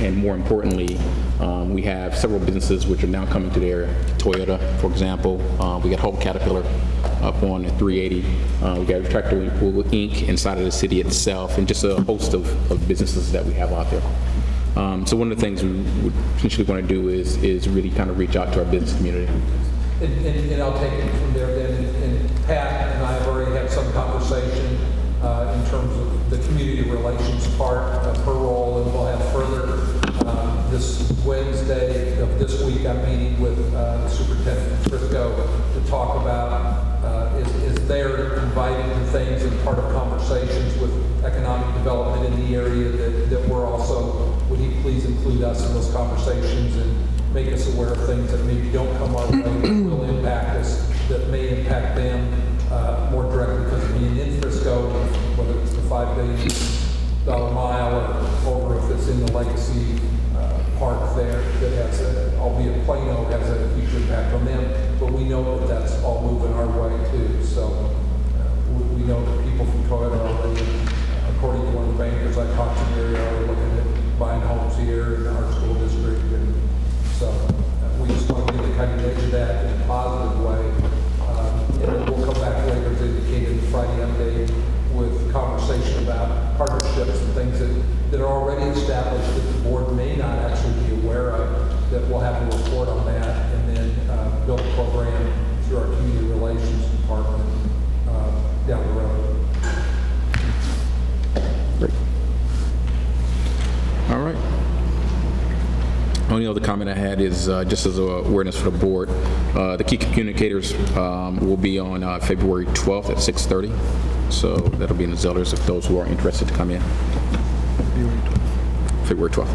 And more importantly, we have several businesses which are now coming to the area. Toyota, for example. We got Hope Caterpillar up on 380. We got Tractor Inc. inside of the city itself, and just a host of businesses that we have out there. So one of the things we would potentially want to do is really kind of reach out to our business community. And I'll take it from there then. And Pat and I have already had some conversation in terms of the community relations part of her role, and we'll have further this Wednesday of this week. I'm meeting with the superintendent in Frisco to talk about is there invited to things and part of conversations with economic development in the area that we're also, would he please include us in those conversations and make us aware of things that maybe don't come our way that will impact us, that may impact them more directly because of being in Frisco, whether it's the $5 billion mile or if it's in the legacy park there that has, albeit Plano has a huge impact on them, but we know that that's all moving our way too. So we know that people from Toyota are already, according to one of the bankers I talked to, they are looking at buying homes here in our school district, and so we just want to get the cutting edge of that in a positive way. And then we'll come back later, as indicated in the Friday update, with conversation about partnerships and things that are already established that the board may not actually be aware of, that we'll have a report on that, and then build a program through our community relations department down the road. Great. All right. Only other comment I had is just as awareness for the board, the key communicators will be on February 12th at 6:30. So that'll be in the Zellers if those who are interested to come in. February 12th,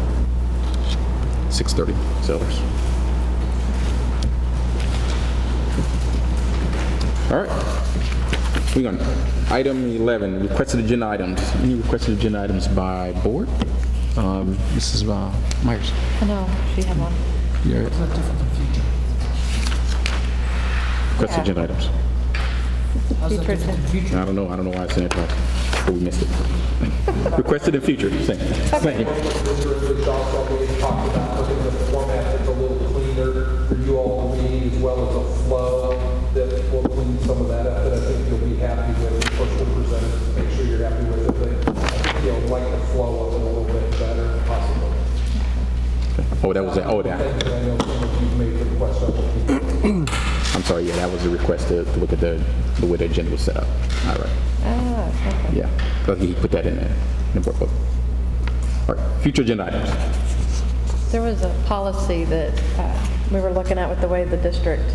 6:30, Zellers. All right. Moving on. Item 11, requested agenda items. Any requested agenda items by board? Mrs. Myers. No, she had one. Yeah. Requested agenda items. Future. I don't know why it's in there, but we missed it. Requested in future. Thank you. Which also we talked about looking at the format that's a little cleaner for you all to read, as well as a flow that will clean some of that up that I think you'll be happy with. Of course, we'll present it to make sure you're happy with it, but I think you'll like the flow of it a little bit better if possible. Oh, that was it. Oh, that. I know some of you've made the request of it. I'm sorry, yeah, that was a request to look at the way the agenda was set up. All right. Ah, okay. Yeah, but he put that in there, in the board book. All right, future agenda items. There was a policy that we were looking at with the way the district,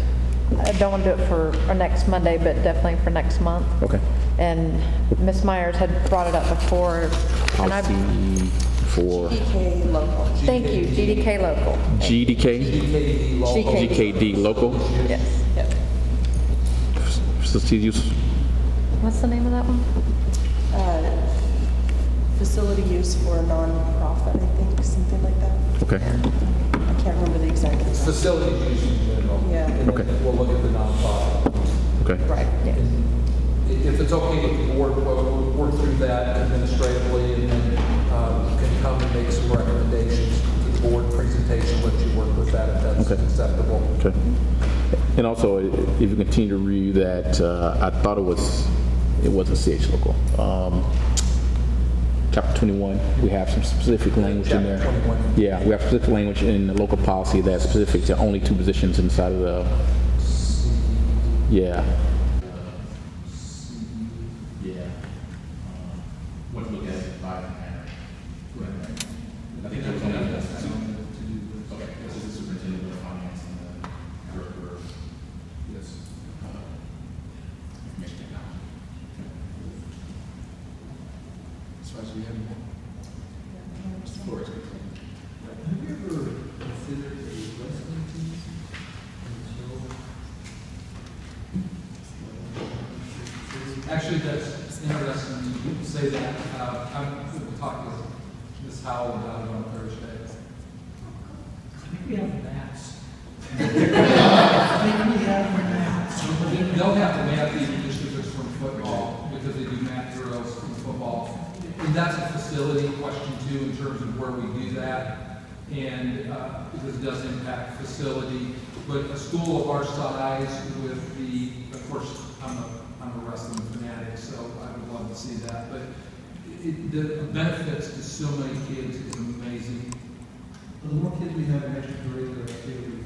I don't want to do it for our next Monday, but definitely for next month. Okay. And Ms. Myers had brought it up before. Policy for... GDK local. Thank you, GDK local. GDK? GKD local? Yes. Yep. Facility use? What's the name of that one? Facility use for a nonprofit, I think, something like that. Okay. I can't remember the exact name. Facility use in general. Yeah. And Okay. then we'll look at the nonprofit. Okay. Right, yes. If it's okay with the board, we'll work through that administratively, and then you can come and make some recommendations to the board presentation, let you work with that if that's acceptable. Okay. And also, if you continue to review that, I thought it wasn't CH local. Chapter 21, we have some specific language in there. 21. Yeah, we have specific language in the local policy that's specific to only 2 positions inside of the, yeah. What look at by I think there was only okay, this is the superintendent of finance and the director of information technology. As far as we have floor is good. say that. I'm going to talk to Ms. Howell about it on Thursday. I think we have mats. They'll have to map the districts from football because they do map drills in football. And that's a facility question too in terms of where we do that. And because it does impact facility. But a school of our size with of course, I'm a wrestling fanatic, so I would love to see that. But the benefits to so many kids is amazing. The more kids we have in extracurricular activity,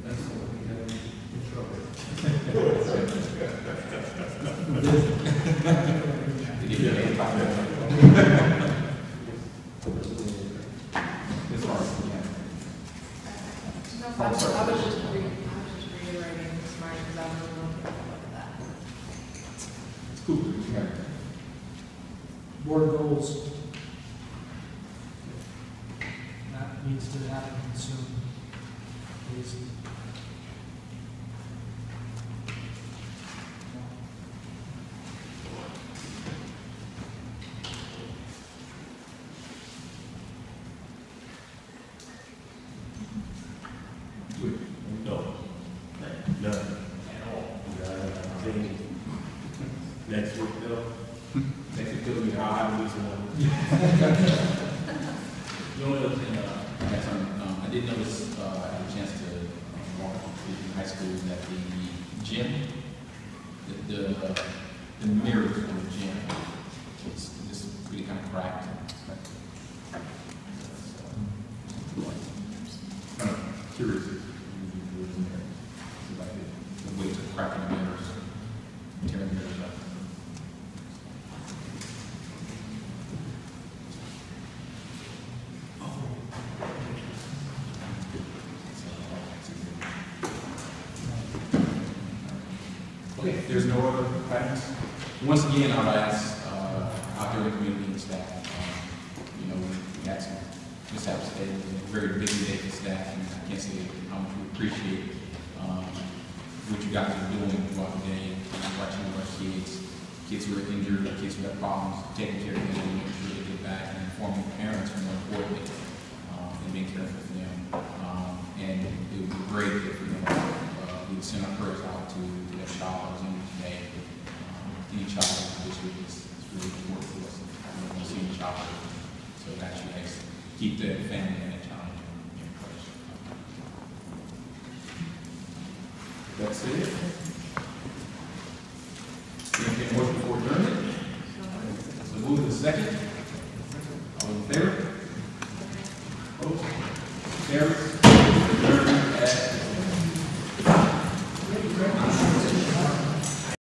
that's what we have in trouble. I was just reiterating this morning because I was really looking at that. Cool. Board goals. That needs to happen soon. Please. No. None. At all. Next week, though. Next week, I'll have at least one. The only other thing, I did notice, I had a chance to walk through high school that the gym, the mirrors on the gym, it's just really kind of cracked. Kind of curious. The way to cracking the mirrors, tearing the mirrors up. Okay, if there's no other items. Once again, I'll ask out there in the community and staff, we had some mishaps today. It was a very busy day for staff, and I can't say how much we appreciate what you guys are doing throughout the day, watching our kids who are injured, kids who have problems, taking care of them, and making sure they get back, and informing parents more importantly, and being careful for them. And it would be great if we'd send our prayers out to their child who's injured today. Any child in the district is really important to us. We want to see a child. So that you guys keep the family and the child in prayer. That's it. Any motion for adjournment? So move to the second. All in favor? Opposed? Carries.